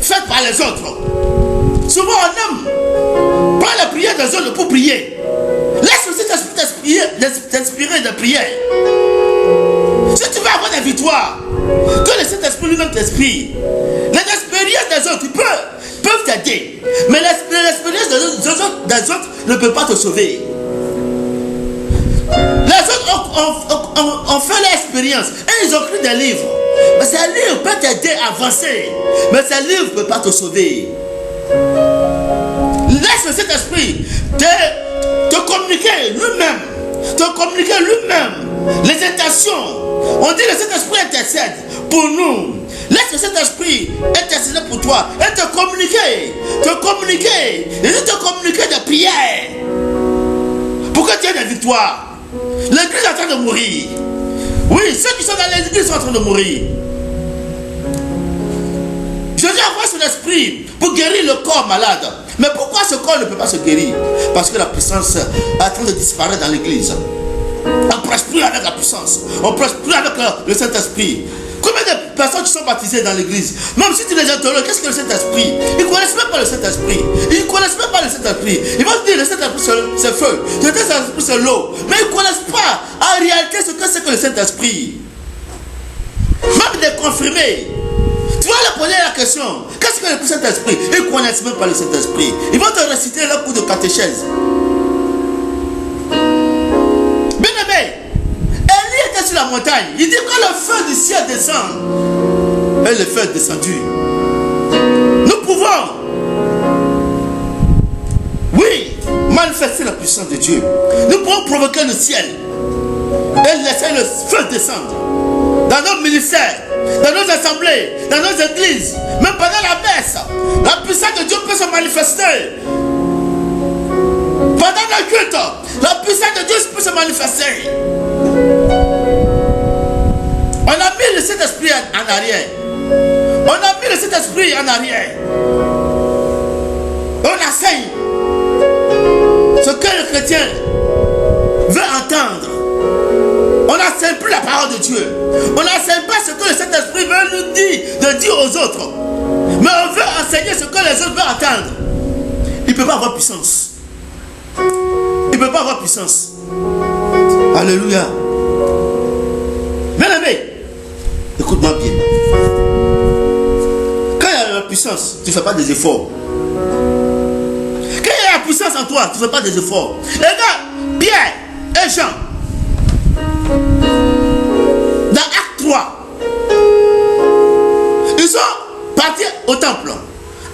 faites par les autres. Souvent on aime prendre la prière des autres pour prier. Laisse aussi t'inspirer de prière. Si tu veux avoir des victoires, que le Saint-Esprit lui-même t'inspire. Les expériences des autres peuvent t'aider. Mais l'expérience des autres ne peut pas te sauver. Les autres ont fait l'expérience et ils ont écrit des livres. Mais ces livres peuvent t'aider à avancer. Mais ces livres ne peuvent pas te sauver. Laisse le Saint-Esprit te communiquer lui-même. Les intentions. On dit que le Saint-Esprit intercède pour nous. Laisse le Saint-Esprit intercéder pour toi et te communiquer. Et te communiquer des prières pour que tu aies des victoires. L'église est en train de mourir. Oui, ceux qui sont dans l'église sont en train de mourir. Jésus envoie son esprit pour guérir le corps malade. Mais pourquoi ce corps ne peut pas se guérir? Parce que la puissance est en train de disparaître dans l'église. On ne prêche plus avec la puissance. On ne prêche plus avec le Saint-Esprit. Combien de personnes qui sont baptisées dans l'église? Même si tu les interroges, qu'est-ce que le Saint-Esprit? Ils ne connaissent même pas le Saint-Esprit. Ils vont te dire le Saint-Esprit c'est feu. Le Saint-Esprit c'est l'eau. Mais ils ne connaissent pas en réalité ce que c'est que le Saint-Esprit. Même des confirmés. Tu vas leur poser la question, qu'est-ce que le Saint-Esprit? Ils ne connaissent même pas le Saint-Esprit. Ils vont te réciter leur cours de catéchèse. Bien-aimé, Élie était sur la montagne. Il dit quand le feu du ciel descend, et le feu est descendu. Nous pouvons, manifester la puissance de Dieu. Nous pouvons provoquer le ciel et laisser le feu descendre dans nos ministères, dans nos assemblées, dans nos églises, même pendant la messe. La puissance de Dieu peut se manifester. Pendant le culte, la puissance de Dieu peut se manifester. On a mis le Saint-Esprit en arrière. On a mis le Saint-Esprit en arrière. On enseigne ce que le chrétien veut entendre. On n'enseigne plus la parole de Dieu. On n'enseigne pas ce que le Saint-Esprit veut nous dire, de dire aux autres. Mais on veut enseigner ce que les autres veulent entendre. Il ne peut pas avoir puissance. Il ne peut pas avoir puissance. Alléluia. Bien-aimé, écoute-moi bien. Quand il y a la puissance, tu ne fais pas des efforts. Quand il y a la puissance en toi, tu ne fais pas des efforts. Les gars, Pierre et Jean, dans Acte 3, ils sont partis au temple.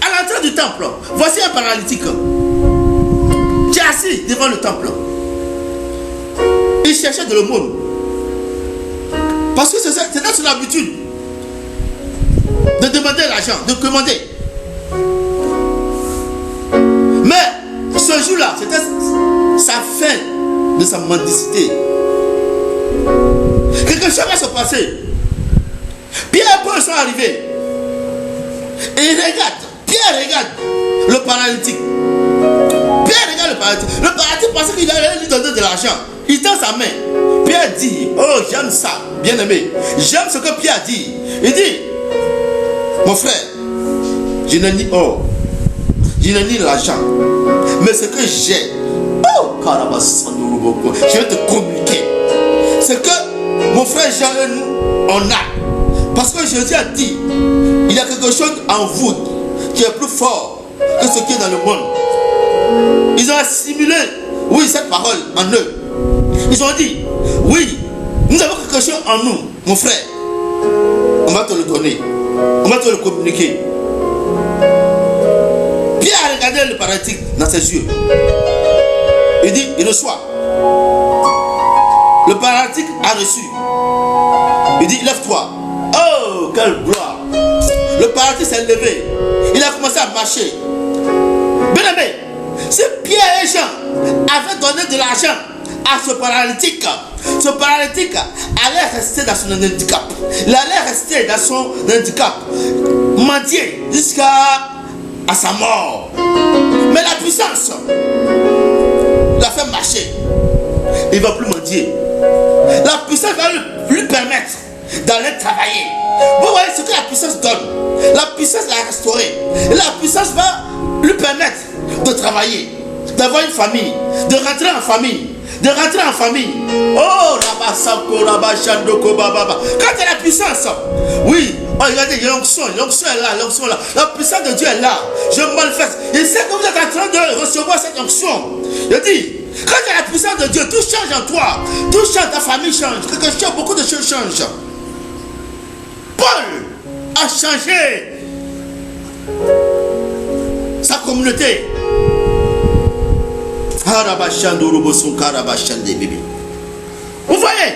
À l'entrée du temple, voici un paralytique qui est assis devant le temple. Il cherchait de l'aumône. Parce que c'était son habitude de demander l'argent, de commander. Mais ce jour-là, c'était sa fin de sa mendicité. Quelque chose va se passer. Pierre et Paul sont arrivés. Et il regarde. Pierre regarde le paralytique. Pierre regarde le paralytique. Le paralytique pensait qu'il allait lui donner de l'argent. Il tend sa main. Pierre dit, oh j'aime ça, bien aimé. J'aime ce que Pierre dit. Il dit, mon frère, je n'ai ni or, je n'ai ni l'argent, mais ce que j'ai, oh, je vais te communiquer. Ce que mon frère Jean et nous, on a. Parce que Jésus a dit, il y a quelque chose en vous qui est plus fort que ce qui est dans le monde. Ils ont assimilé, oui, cette parole en eux. Ils ont dit, oui, nous avons quelque chose en nous, mon frère. On va te le donner. On va te le communiquer. Pierre a regardé le paralytique dans ses yeux. Il dit, il reçoit. Le paralytique a reçu. Il dit, lève-toi. Oh, quelle gloire. Le paralytique s'est levé. Il a commencé à marcher. Bien aimé, si Pierre et Jean avaient donné de l'argent à ce paralytique allait rester dans son handicap. Il allait rester dans son handicap, mendier jusqu'à sa mort. Mais la puissance l'a fait marcher. Il ne va plus mendier. La puissance va lui permettre d'aller travailler. Vous voyez ce que la puissance donne. La puissance l'a restauré. Et la puissance va lui permettre de travailler, d'avoir une famille, de rentrer en famille. De rentrer en famille. Oh, quand il y a la puissance, oui, oh, regardez, l'onction est là, l'onction est là. La puissance de Dieu est là. Je manifeste. Il sait que vous êtes en train de recevoir cette onction. Je dis, quand il y a la puissance de Dieu, tout change en toi. Tout change, ta famille change. Quelque chose, beaucoup de choses changent. Paul a changé sa communauté. Vous voyez,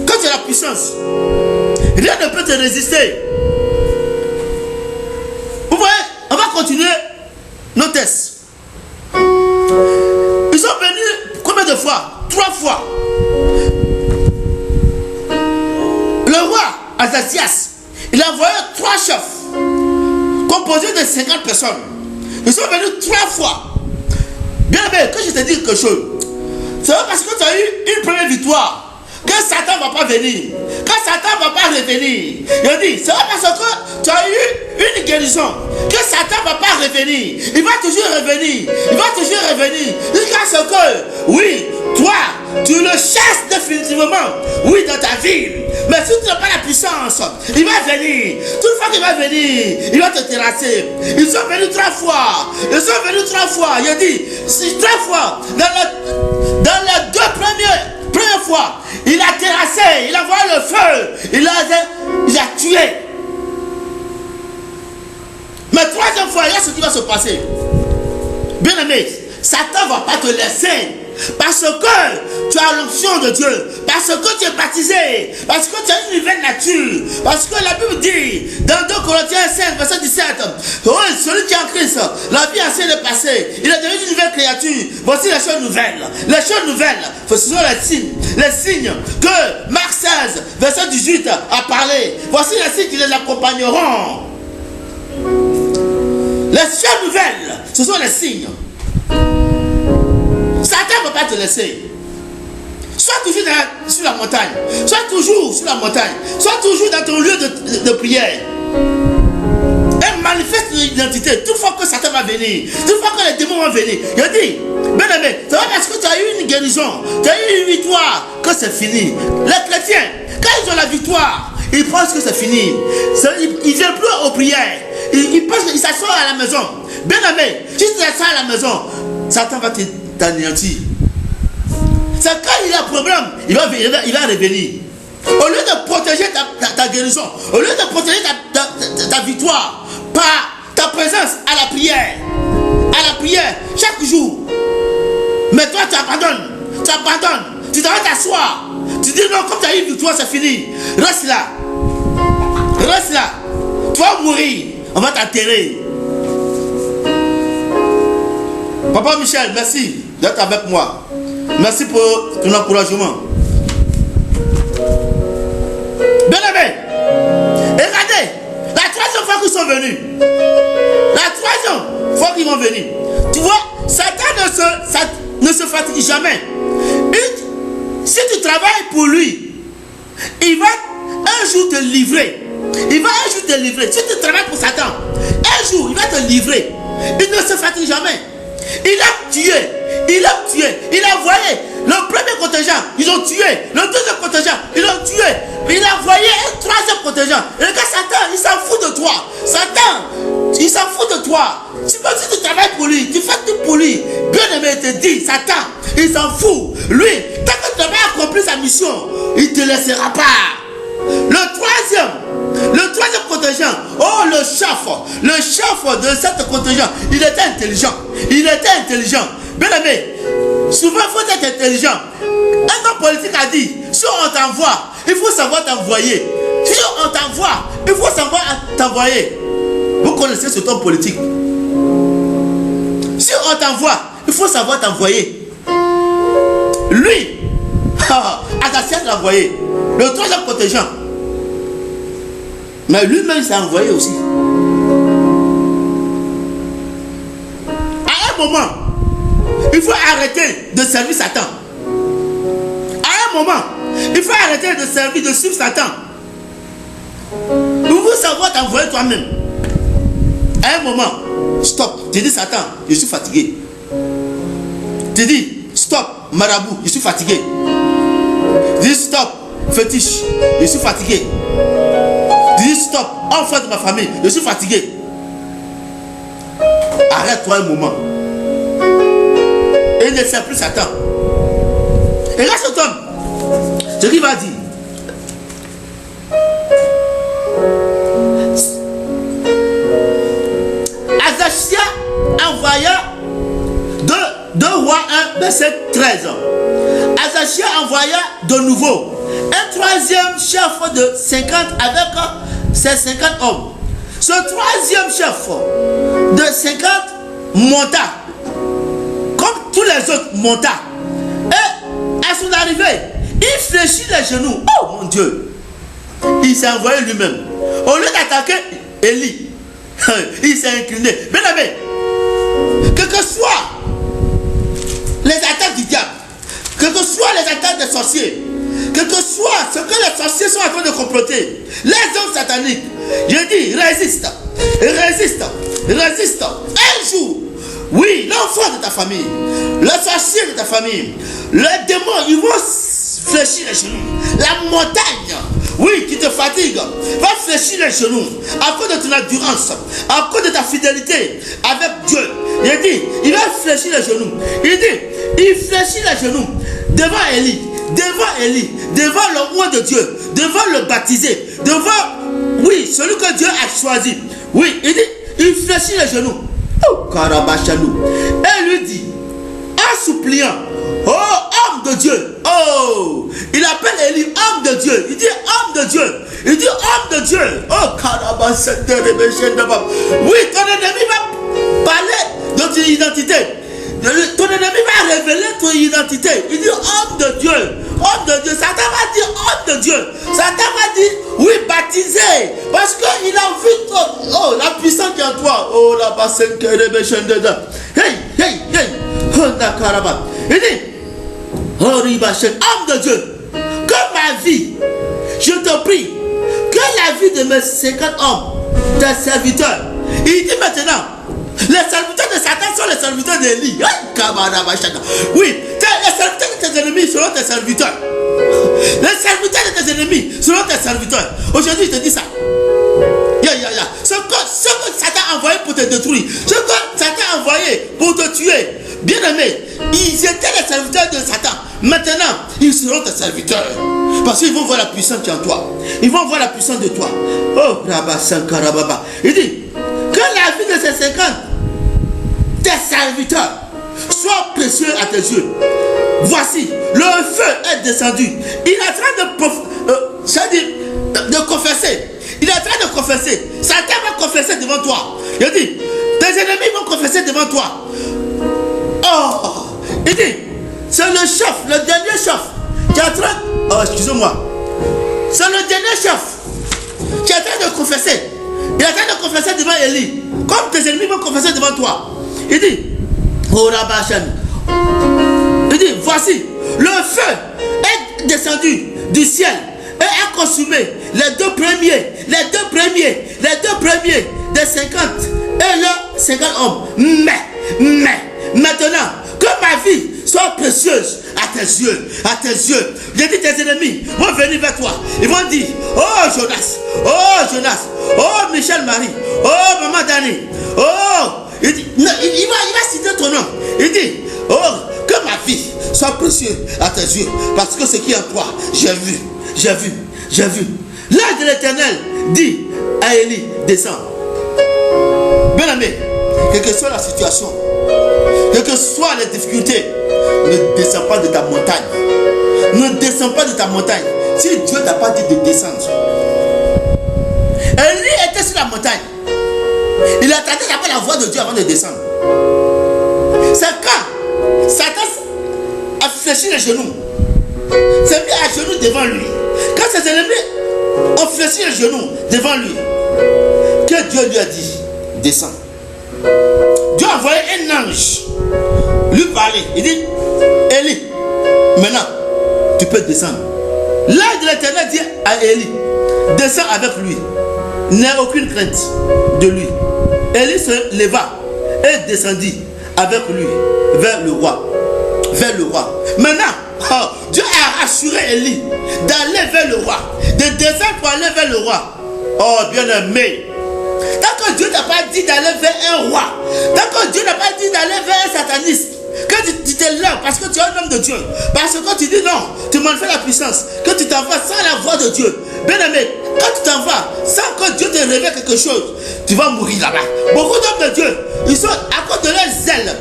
quand tu as la puissance, rien ne peut te résister. Vous voyez, on va continuer nos tests. Ils sont venus combien de fois? 3 fois. Le roi Azasias, il a envoyé 3 chefs composés de 50 personnes. Ils sont venus 3 fois. Bien aimé, quand je te dis quelque chose, c'est pas parce que tu as eu une première victoire que Satan ne va pas venir. Quand Satan ne va pas revenir, je dis, c'est pas parce que tu as eu une guérison que Satan ne va pas revenir. Il va toujours revenir. Il va toujours revenir. Jusqu'à ce que, oui, toi, tu le chasses définitivement, oui, dans ta vie. Mais si tu n'as pas la puissance, il va venir. Toute fois qu'il va venir, il va te terrasser. Ils sont venus 3 fois. Ils sont venus 3 fois. Il dit, si 3 fois, dans les 2 premières fois, il a terrassé, il a envoyé le feu, il a tué. Mais 3e fois, il y a ce qui va se passer. Bien aimé, Satan ne va pas te laisser. Parce que tu as l'onction de Dieu, parce que tu es baptisé, parce que tu as une nouvelle nature, parce que la Bible dit dans 2 Corinthiens 5 verset 17, oh, celui qui est en Christ, la vie ancienne est passée, il est devenu une nouvelle créature. Voici les choses nouvelles. Les choses nouvelles, ce sont les signes que Marc 16 verset 18 a parlé. Voici les signes qui les accompagneront. Les choses nouvelles, ce sont les signes. Satan ne va pas te laisser. Sois toujours sur la montagne. Sois toujours sur la montagne. Sois toujours dans ton lieu de prière. Et manifeste ton identité. Toute fois que Satan va venir, toute fois que les démons vont venir. Je dis, bien aimé, c'est pas parce que tu as eu une guérison, tu as eu une victoire que c'est fini. Les chrétiens, quand ils ont la victoire, ils pensent que c'est fini. Ils ne viennent plus aux prières. Ils pensent qu'ils s'assoient à la maison. Bien aimé, si tu t'assois à la maison, Satan va t'anéantir. C'est quand il a un problème, il va revenir. Au lieu de protéger ta guérison, au lieu de protéger ta victoire par ta présence à la prière, chaque jour. Mais toi, tu abandonnes, tu t'arrêtes t'asseoir. Tu dis non, comme tu as eu une victoire, c'est fini. Reste là. Tu vas mourir, on va t'enterrer. Papa Michel, merci. d'être avec moi. Merci pour ton encouragement. Bien-aimé, regardez, la troisième fois qu'ils sont venus, la troisième fois qu'ils vont venir, tu vois, Satan ne se fatigue jamais. Si tu travailles pour lui, il va un jour te livrer. Il va un jour te livrer. Si tu travailles pour Satan, un jour il va te livrer. Il ne se fatigue jamais. Il a tué. Il a envoyé le premier contingent, ils ont tué. Le deuxième contingent, ils ont tué. Il a envoyé un troisième contingent. Et le gars, Satan, il s'en fout de toi. Satan, il s'en fout de toi. Si tu travailles pour lui, tu fais tout pour lui. Bien aimé, il te dit, Satan, il s'en fout. Lui, tant que tu n'as pas accompli sa mission, il ne te laissera pas. Le troisième contingent, oh le chef de cette contingent, il était intelligent. Bien aimé, souvent il faut être intelligent. Un homme politique a dit, si on t'envoie, il faut savoir t'envoyer. Si on t'envoie, il faut savoir t'envoyer. Vous connaissez cet homme politique. Si on t'envoie, il faut savoir t'envoyer. Lui, Azazias l'a envoyé. Le troisième contingent. Mais lui-même s'est envoyé aussi. À un moment, il faut arrêter de servir Satan. À un moment, il faut arrêter de suivre Satan. Il faut savoir t'envoyer toi-même. À un moment, stop. Tu dis Satan, je suis fatigué. Tu dis stop, marabout, je suis fatigué. Tu dis stop, fétiche, je suis fatigué. Tu dis stop, enfant de ma famille, je suis fatigué. Arrête-toi un moment. Et ne sert plus Satan. Et là, cet homme, ce qu'il va dire. Azazias envoya 2 Rois 1, verset 13. Azazias envoya de nouveau un troisième chef de 50 avec ses 50 hommes. Ce troisième chef de 50 monta, comme tous les autres monta. Et à son arrivée, il fléchit les genoux. Oh mon Dieu! Il s'est envoyé lui-même. Au lieu d'attaquer Élie, il s'est incliné. Bien aimé, quelles que soient les attaques du diable, quelles que soient les attaques des sorciers, quel que soit ce que les sorciers sont en train de comploter, les hommes sataniques, je dis résiste. Un jour, oui, l'enfant de ta famille, le sorcier de ta famille, les démons, ils vont fléchir les genoux. La montagne, oui, qui te fatigue, va fléchir les genoux à cause de ton endurance, à cause de ta fidélité avec Dieu. Il dit, il va fléchir les genoux. Il fléchit les genoux devant Élie, devant le roi de Dieu, devant le baptisé, devant, oui, celui que Dieu a choisi. Oui, il dit, il fléchit les genoux. Oh, Karabachalou. Et lui dit, en suppliant, oh, homme de Dieu. Oh, il appelle Élie homme de Dieu. Il dit homme de Dieu. Il dit homme de Dieu. Oh, Karabachalou. Oui, ton ennemi va parler de ton identité. Ton ennemi va révéler ton identité. Il dit homme de Dieu. Homme de Dieu. Satan va dire homme de Dieu. Satan va dire oui, baptisé. Parce qu'il a vu oh, la puissance qui est en toi. Oh, la basse que hey. Oh, Nakaraba. Il dit oh, Ribachen, homme de Dieu. Que ma vie, je te prie, que la vie de mes 50 hommes, tes serviteurs. Il dit maintenant, les serviteurs de Satan sont les serviteurs d'Élie. Oui, les serviteurs de tes ennemis seront tes serviteurs. Les serviteurs de tes ennemis seront tes serviteurs. Aujourd'hui, je te dis ça. Ce que Satan a envoyé pour te détruire, ce que Satan a envoyé pour te tuer, bien aimé, ils étaient les serviteurs de Satan. Maintenant, ils seront tes serviteurs. Parce qu'ils vont voir la puissance qui est en toi. Ils vont voir la puissance de toi. Oh, Rabba Sankarababa. Il dit que la vie de ces 50 tes serviteurs soit précieux à tes yeux. Voici, le feu est descendu. Il est en train de confesser. Il est en train de confesser. Satan va confesser devant toi. Il dit, tes ennemis vont confesser devant toi. Oh, il dit, c'est le chef, le dernier chef qui est en train... Oh, excusez-moi. C'est le dernier chef qui est en train de confesser. Il est en train de confesser devant Élie. Comme tes ennemis vont confesser devant toi. Il dit, oh Rabachan. Il dit, voici, le feu est descendu du ciel et a consumé les deux premiers des 50 et leurs 50 hommes. Mais, maintenant, que ma vie soit précieuse à tes yeux. J'ai dit, tes ennemis vont venir vers toi. Ils vont dire, oh Jonas, oh Michel Marie, oh Maman Dani, oh, il va citer ton nom. Il dit, oh, que ma vie soit précieuse à tes yeux, parce que ce qui est en toi, j'ai vu. L'ange de l'Éternel dit à Élie, descends. Bien aimé, quelle que soit la situation, quelles que soient les difficultés, ne descends pas de ta montagne. Ne descends pas de ta montagne. Si Dieu t'a pas dit de descendre. Élie était sur la montagne. Il attendait d'avoir la voix de Dieu avant de descendre. C'est quand Satan a fléchi les genoux, s'est mis à genoux devant lui. Quand ses ennemis ont fléchi les genoux devant lui, que Dieu lui a dit, descends. Dieu a envoyé un ange lui parler. Il dit, Élie, maintenant, tu peux descendre. L'ange de l'Éternel dit à Élie, descends avec lui. N'aie aucune crainte de lui. Élie se leva et descendit avec lui vers le roi. Maintenant, Dieu a rassuré Élie d'aller vers le roi, de descendre pour aller vers le roi. Oh, bien-aimé, tant que Dieu n'a pas dit d'aller vers un roi, tant que Dieu n'a pas dit d'aller vers un sataniste, que tu te lèves parce que tu es un homme de Dieu, parce que tu dis non, tu manifestes la puissance, que tu t'en vas sans la voix de Dieu. Bien-aimé, quand tu t'en vas sans que Dieu te révèle quelque chose, tu vas mourir là-bas. Beaucoup d'hommes de Dieu, ils sont à cause de leur zèle,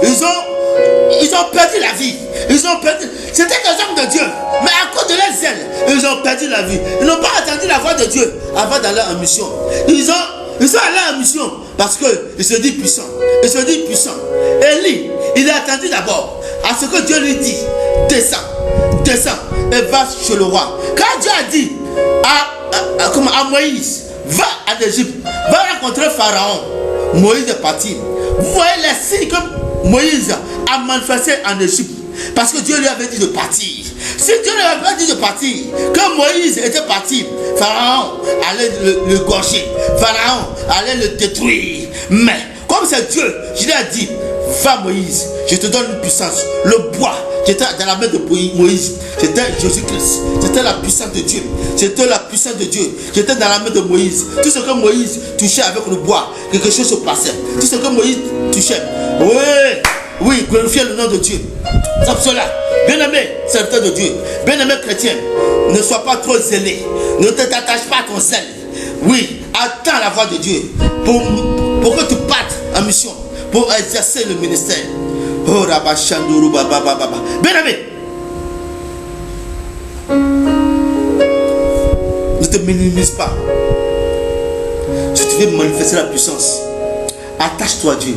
ils ont perdu la vie. C'était des hommes de Dieu, mais à cause de leur zèle, ils ont perdu la vie. Ils n'ont pas entendu la voix de Dieu avant d'aller en mission. Ils sont allés en mission parce qu'ils se disent puissants. Élie, il a attendu d'abord à ce que Dieu lui dit, descends et va chez le roi. Quand Dieu a dit à Moïse, va en Égypte, va rencontrer Pharaon, Moïse est parti. Vous voyez les signes que Moïse a manifesté en Égypte, parce que Dieu lui avait dit de partir. Si Dieu ne lui avait pas dit de partir, quand Moïse était parti, Pharaon allait le gorger, Pharaon allait le détruire. Mais comme c'est Dieu, je lui ai dit, va Moïse, je te donne une puissance. Le bois qui était dans la main de Moïse, c'était Jésus-Christ, c'était la puissance de Dieu, qui était dans la main de Moïse. Tout ce que Moïse touchait avec le bois, quelque chose se passait. Tout ce que Moïse touchait, oui, glorifiez le nom de Dieu. C'est pour cela, bien-aimé serviteur de Dieu, bien-aimé chrétien, ne sois pas trop zélé, ne t'attache pas à ton zèle. Oui, attends la voix de Dieu pour que tu partes en mission, pour exercer le ministère. Oh, Rabachandourou, Baba. Bien-aimé, ne te minimise pas. Si tu veux manifester la puissance, attache-toi à Dieu.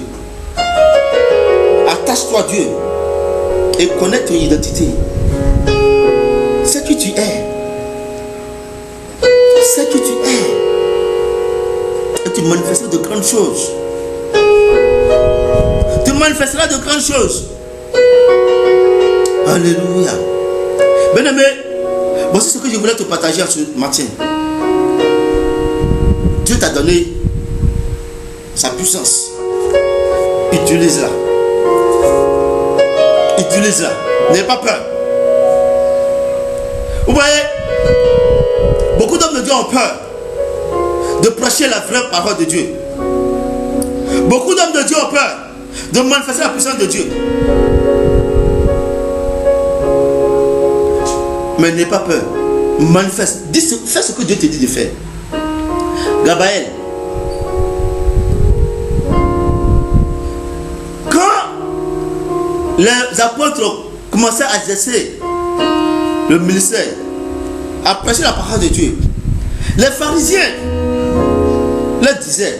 Attache-toi à Dieu et connais ton identité. C'est qui tu es. Et tu manifesteras de grandes choses. Alléluia. Bien-aimé, voici ce que je voulais te partager ce matin. Dieu t'a donné sa puissance. Utilise-la. N'aie pas peur. Vous voyez, beaucoup d'hommes de Dieu ont peur de prêcher la vraie parole de Dieu. Beaucoup d'hommes de Dieu ont peur de manifester la puissance de Dieu. Mais n'aie pas peur. Manifeste. Fais ce que Dieu te dit de faire. Gabriel, les apôtres commençaient à exercer le ministère, à prêcher la parole de Dieu. Les pharisiens leur disaient,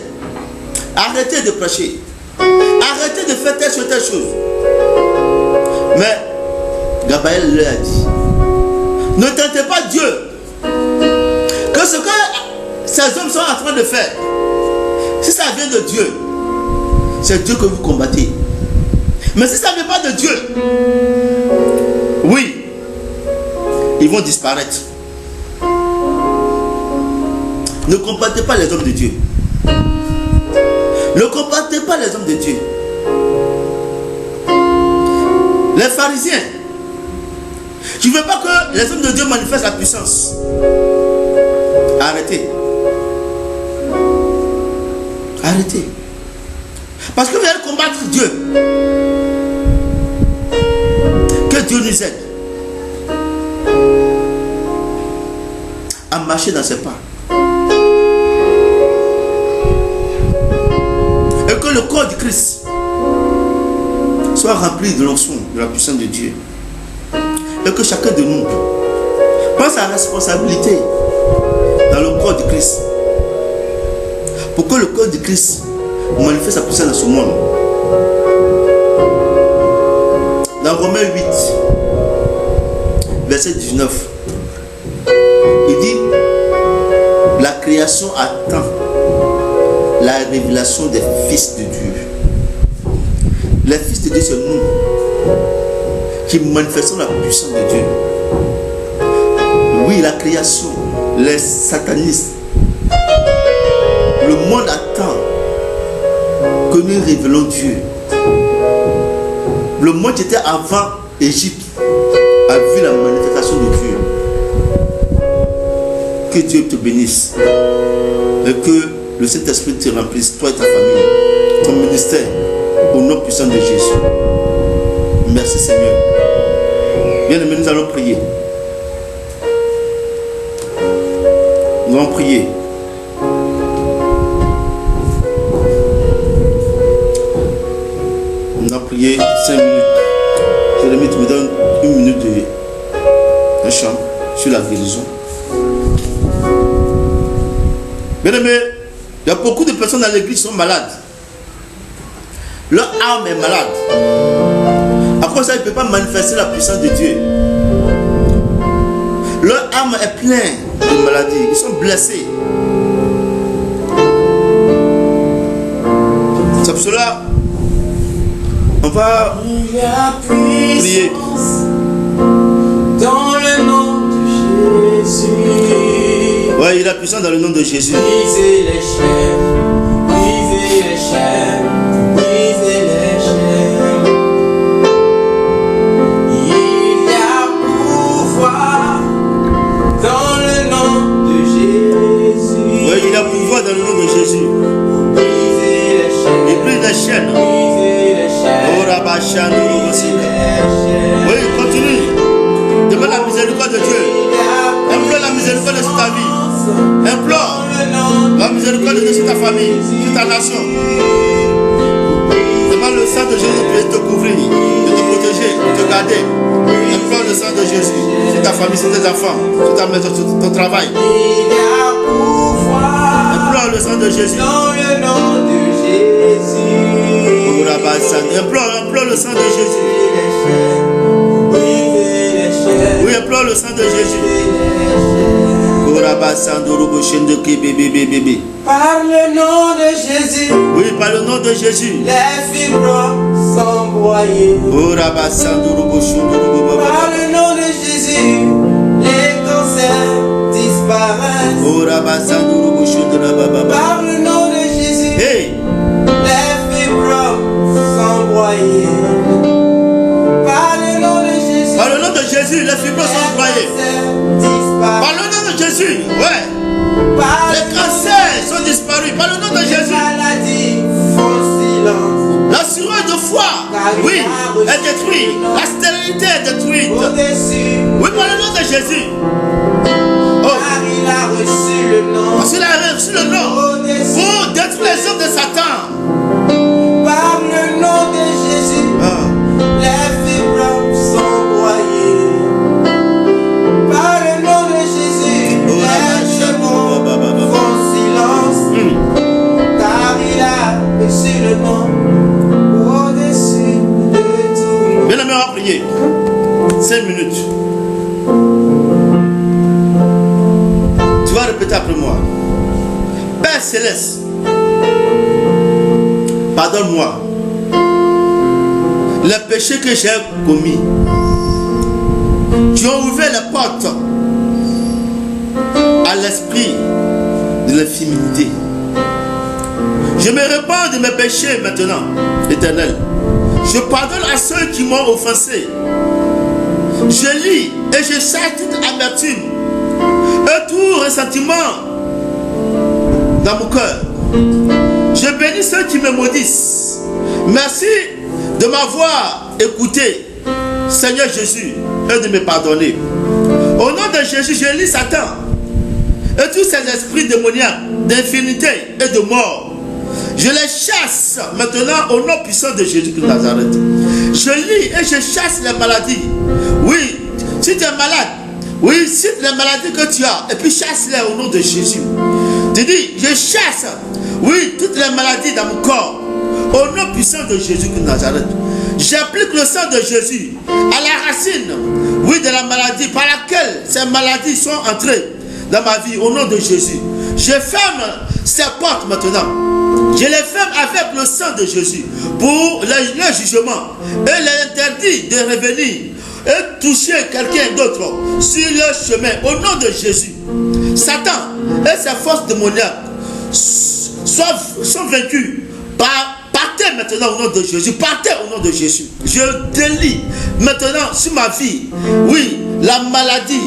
arrêtez de prêcher, arrêtez de faire telle chose. Mais Gabriel leur a dit, ne tentez pas Dieu. Que ce que ces hommes sont en train de faire, si ça vient de Dieu, c'est Dieu que vous combattez. Mais si ça ne vient pas de Dieu, oui, ils vont disparaître. Ne combattez pas les hommes de Dieu. Ne combattez pas les hommes de Dieu. Les pharisiens, je ne veux pas que les hommes de Dieu manifestent la puissance. Arrêtez. Arrêtez. Parce que vous allez combattre Dieu. Que Dieu nous aide à marcher dans ses pas. Et que le corps du Christ soit rempli de l'onction, de la puissance de Dieu. Et que chacun de nous prenne sa responsabilité dans le corps du Christ. Pour que le corps du Christ manifeste sa puissance dans ce monde. Dans Romains 8, verset 19, il dit, la création attend la révélation des fils de Dieu. Les fils de Dieu, c'est nous qui manifestons la puissance de Dieu. Oui, la création, les satanistes, le monde attend que nous révélons Dieu. Le monde qui était avant Égypte a vu la manifestation de Dieu. Que Dieu te bénisse et que le Saint-Esprit te remplisse, toi et ta famille, ton ministère, au nom puissant de Jésus. Merci Seigneur. Bien-aimés, nous allons prier. Nous allons prier. Nous allons prier 5 minutes. Jérémie, tu me donnes 1 minute de chant sur la guérison. Bien-aimés, il y a beaucoup de personnes dans l'église qui sont malades. Leur âme est malade. À cause de ça, ils ne peuvent pas manifester la puissance de Dieu. Leur âme est pleine de maladies. Ils sont blessés. C'est pour cela on va prier. Dans le nom de Jésus. Oui, il a puissance dans le nom de Jésus. Brisez les chaînes, brisez les chaînes, brisez les chaînes. Il y a pouvoir dans le nom de Jésus. Oui, il a pouvoir dans le nom de Jésus. Brisez les chaînes. Il brise les chaînes. Brisez les chaînes. Oh, Rabachano, Brisez les chaînes. oui, continue. Demande la miséricorde de Dieu. Implore la miséricorde de ta vie. Implore la miséricorde de ta famille, de ta nation. Demande le sang de Jésus de te couvrir, de te protéger, de te garder. Implore le sang de Jésus sur ta famille, sur tes enfants, sur ta maison, sur ton travail. Implore le sang de Jésus. Dans le nom de Jésus. Implore le sang de Jésus. Oui, implore le sang de Jésus. Par le nom de Jésus. Oui, par le nom de Jésus. Les fibromes sont broyés. Par le nom de Jésus. Les cancers disparaissent. Par le nom de Jésus. Hey. Les fibromes sont broyés. Par le nom de Jésus. Par le nom de Jésus, les fibromes sont broyés. Par le nom de Jésus, ouais. Les cancers sont disparus. Par le nom de Jésus. Les maladies font silence. L'assurance de foi, oui, est détruite. La stérilité est détruite. Au-dessus. Oui, par le nom de Jésus. Oh. Car il a reçu le nom. Parce qu'il a reçu le nom pour détruire les œuvres de Satan. Par le nom de Jésus. Les fibromes sont broyés. Par le nom de Jésus. Les démons font silence. Car il a reçu le nom au-dessus de tout. Bien aimé, prier. 5 minutes. Tu vas répéter après moi. Père Céleste, pardonne-moi les péchés que j'ai commis. Tu as ouvert la porte à l'esprit de l'infimité. Je me répands de mes péchés maintenant, Éternel. Je pardonne à ceux qui m'ont offensé. Je lis et je chasse toute amertume et tout ressentiment dans mon cœur. Je bénis ceux qui me maudissent. Merci de m'avoir écouté, Seigneur Jésus, et de me pardonner. Au nom de Jésus, je lis Satan et tous ces esprits démoniaques d'infinité et de mort. Je les chasse maintenant au nom puissant de Jésus de Nazareth. Je lis et je chasse les maladies. Oui, si tu es malade, oui, cite les maladies que tu as et puis chasse-les au nom de Jésus. Tu dis, je chasse, oui, toutes les maladies dans mon corps au nom puissant de Jésus de Nazareth. J'applique le sang de Jésus à la racine, oui, de la maladie par laquelle ces maladies sont entrées dans ma vie au nom de Jésus. Je ferme ces portes maintenant. Je les ferme avec le sang de Jésus pour le jugement et les interdit de revenir et toucher quelqu'un d'autre sur le chemin au nom de Jésus. Satan et ses forces démoniaques sont vaincus. Partez maintenant au nom de Jésus. Partez au nom de Jésus. Je délie maintenant sur ma vie, oui, la maladie,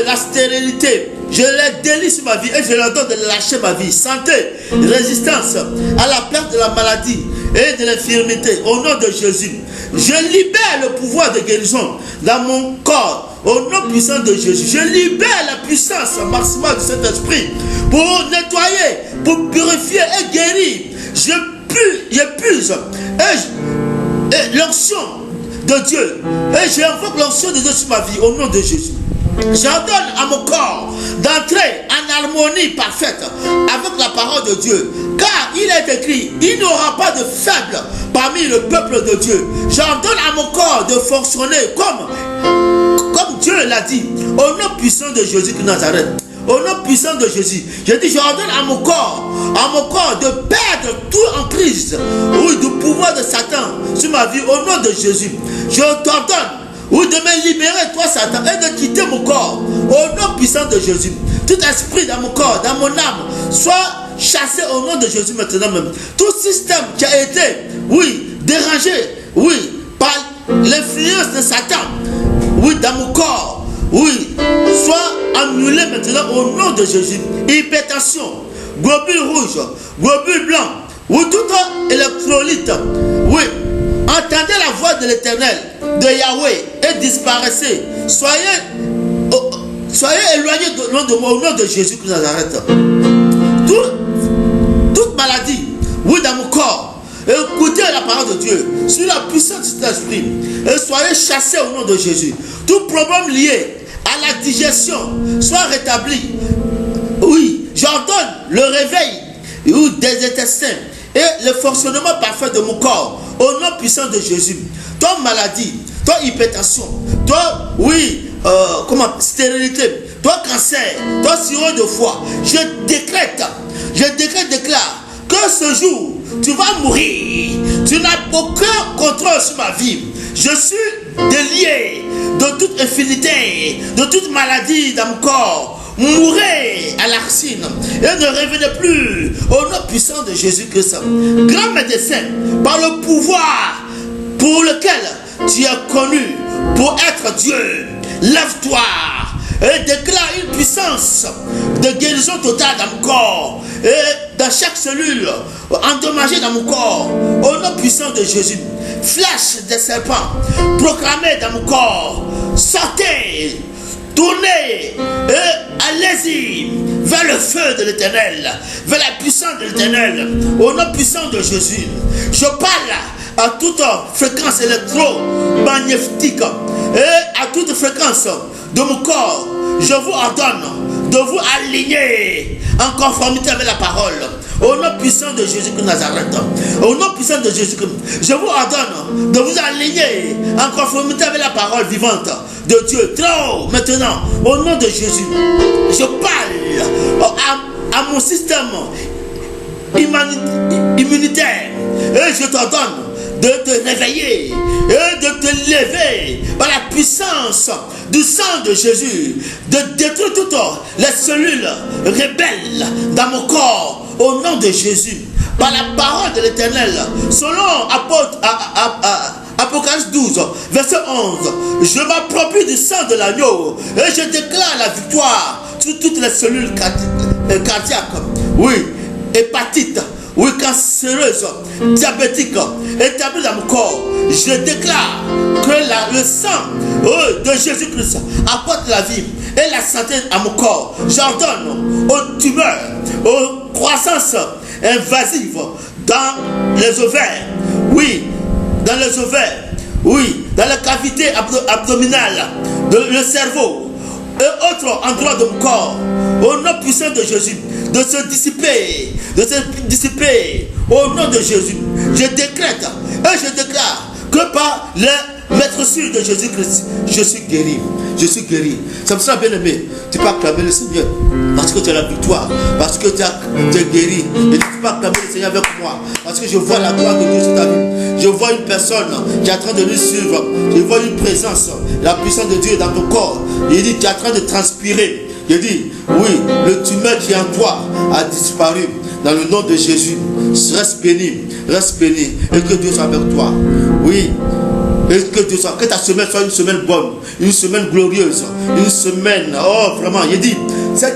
la stérilité. Je les délie sur ma vie et je leur donne de lâcher ma vie. Santé, résistance à la perte de la maladie et de l'infirmité au nom de Jésus. Je libère le pouvoir de guérison dans mon corps au nom puissant de Jésus. Je libère la puissance maximale de cet esprit pour nettoyer, pour purifier et guérir. J'épuise et l'onction de Dieu et j'invoque l'onction de Dieu sur ma vie au nom de Jésus. J'ordonne à mon corps d'entrer en harmonie parfaite avec la parole de Dieu, car il est écrit, il n'y aura pas de faible parmi le peuple de Dieu. J'ordonne à mon corps de fonctionner comme Dieu l'a dit, au nom puissant de Jésus de Nazareth. Au nom puissant de Jésus, je dis, j'ordonne à mon corps de perdre tout emprise, oui, du pouvoir de Satan sur ma vie, au nom de Jésus. Je t'ordonne, oui, de me libérer, toi, Satan, et de quitter mon corps, au nom puissant de Jésus. Tout esprit dans mon corps, dans mon âme, soit chassé au nom de Jésus maintenant même. Tout système qui a été, oui, dérangé, oui, par l'influence de Satan, oui, dans mon corps, oui, soit annulé maintenant au nom de Jésus. Hypertension, globules rouges, globules blancs, ou tout électrolyte, oui, entendez la voix de l'Éternel, de Yahweh, et disparaissez. Soyez éloignés de moi au nom de Jésus de Nazareth. Toute maladie, oui, dans mon corps, écoutez la parole de Dieu sur la puissance de cet esprit et soyez chassés au nom de Jésus. Tout problème lié à la digestion soit rétabli. Oui, j'ordonne le réveil des intestins et le fonctionnement parfait de mon corps au nom puissant de Jésus. Toi maladie, toi hypertension, toi oui, stérilité, toi cancer, toi sirop de foie, je déclare que ce jour tu vas mourir. Tu n'as aucun contrôle sur ma vie. Je suis délié de toute infinité, de toute maladie dans mon corps. Mourez à la racine et ne revenez plus au nom puissant de Jésus-Christ. Grand médecin, par le pouvoir pour lequel tu es connu pour être Dieu, lève-toi et déclare une puissance de guérison totale dans mon corps et dans chaque cellule endommagée dans mon corps au nom puissant de Jésus. Flèche des serpents proclamée dans mon corps, sortez, tournez et allez-y vers le feu de l'Éternel, vers la puissance de l'Éternel au nom puissant de Jésus. Je parle à toute fréquence électromagnétique et à toute fréquence de mon corps. Je vous ordonne de vous aligner en conformité avec la parole Au nom puissant de Jésus de Nazareth. Au nom puissant de Jésus, je vous ordonne de vous aligner en conformité avec la parole vivante de Dieu. Trop maintenant, au nom de Jésus, je parle à mon système immunitaire et je t'ordonne de te réveiller et de te lever par la puissance du sang de Jésus, de détruire toutes les cellules rebelles dans mon corps au nom de Jésus, par la parole de l'Éternel, selon Apocalypse 12, verset 11. Je m'approprie du sang de l'agneau et je déclare la victoire sur toutes les cellules cardiaques, oui, hépatite, oui, cancéreuse, diabétique, établie dans mon corps. Je déclare que le sang de Jésus-Christ apporte la vie et la santé à mon corps. J'ordonne aux tumeurs, aux croissances invasives dans les ovaires, oui, dans les ovaires, oui, dans la cavité abdominale, le cerveau et autres endroits de mon corps, au nom puissant de Jésus, de se dissiper au nom de Jésus. Je décrète et je déclare que par les maîtresses de Jésus-Christ, je suis guéri. Je suis guéri. C'est pour ça, bien aimé, tu peux acclamer le Seigneur parce que tu as la victoire, parce que tu es guéri. Et tu peux acclamer le Seigneur avec moi parce que je vois la gloire de Dieu sur ta vie. Je vois une personne qui est en train de nous suivre. Je vois une présence, la puissance de Dieu dans ton corps. Il dit, tu es en train de transpirer. Il dit, oui, le tumeur qui est en toi a disparu. Dans le nom de Jésus, reste béni, et que Dieu soit avec toi. Oui, et que Dieu soit, que ta semaine soit une semaine bonne, une semaine glorieuse, une semaine, oh vraiment, il dit,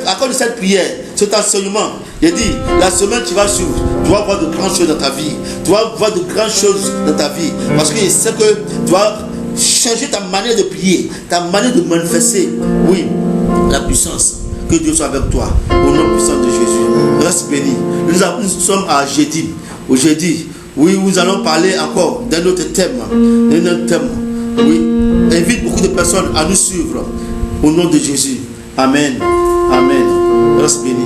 à cause de cette prière, cet enseignement, il dit, la semaine tu vas suivre, tu vas voir de grandes choses dans ta vie, tu vas voir de grandes choses dans ta vie, parce qu'il sait que tu vas changer ta manière de prier, ta manière de manifester, oui, la puissance. Que Dieu soit avec toi, au nom puissant de Jésus. Reste béni. Nous sommes à jeudi. Au jeudi, oui, nous allons parler encore d'un autre thème. Oui, invite beaucoup de personnes à nous suivre. Au nom de Jésus. Amen. Amen. Reste béni.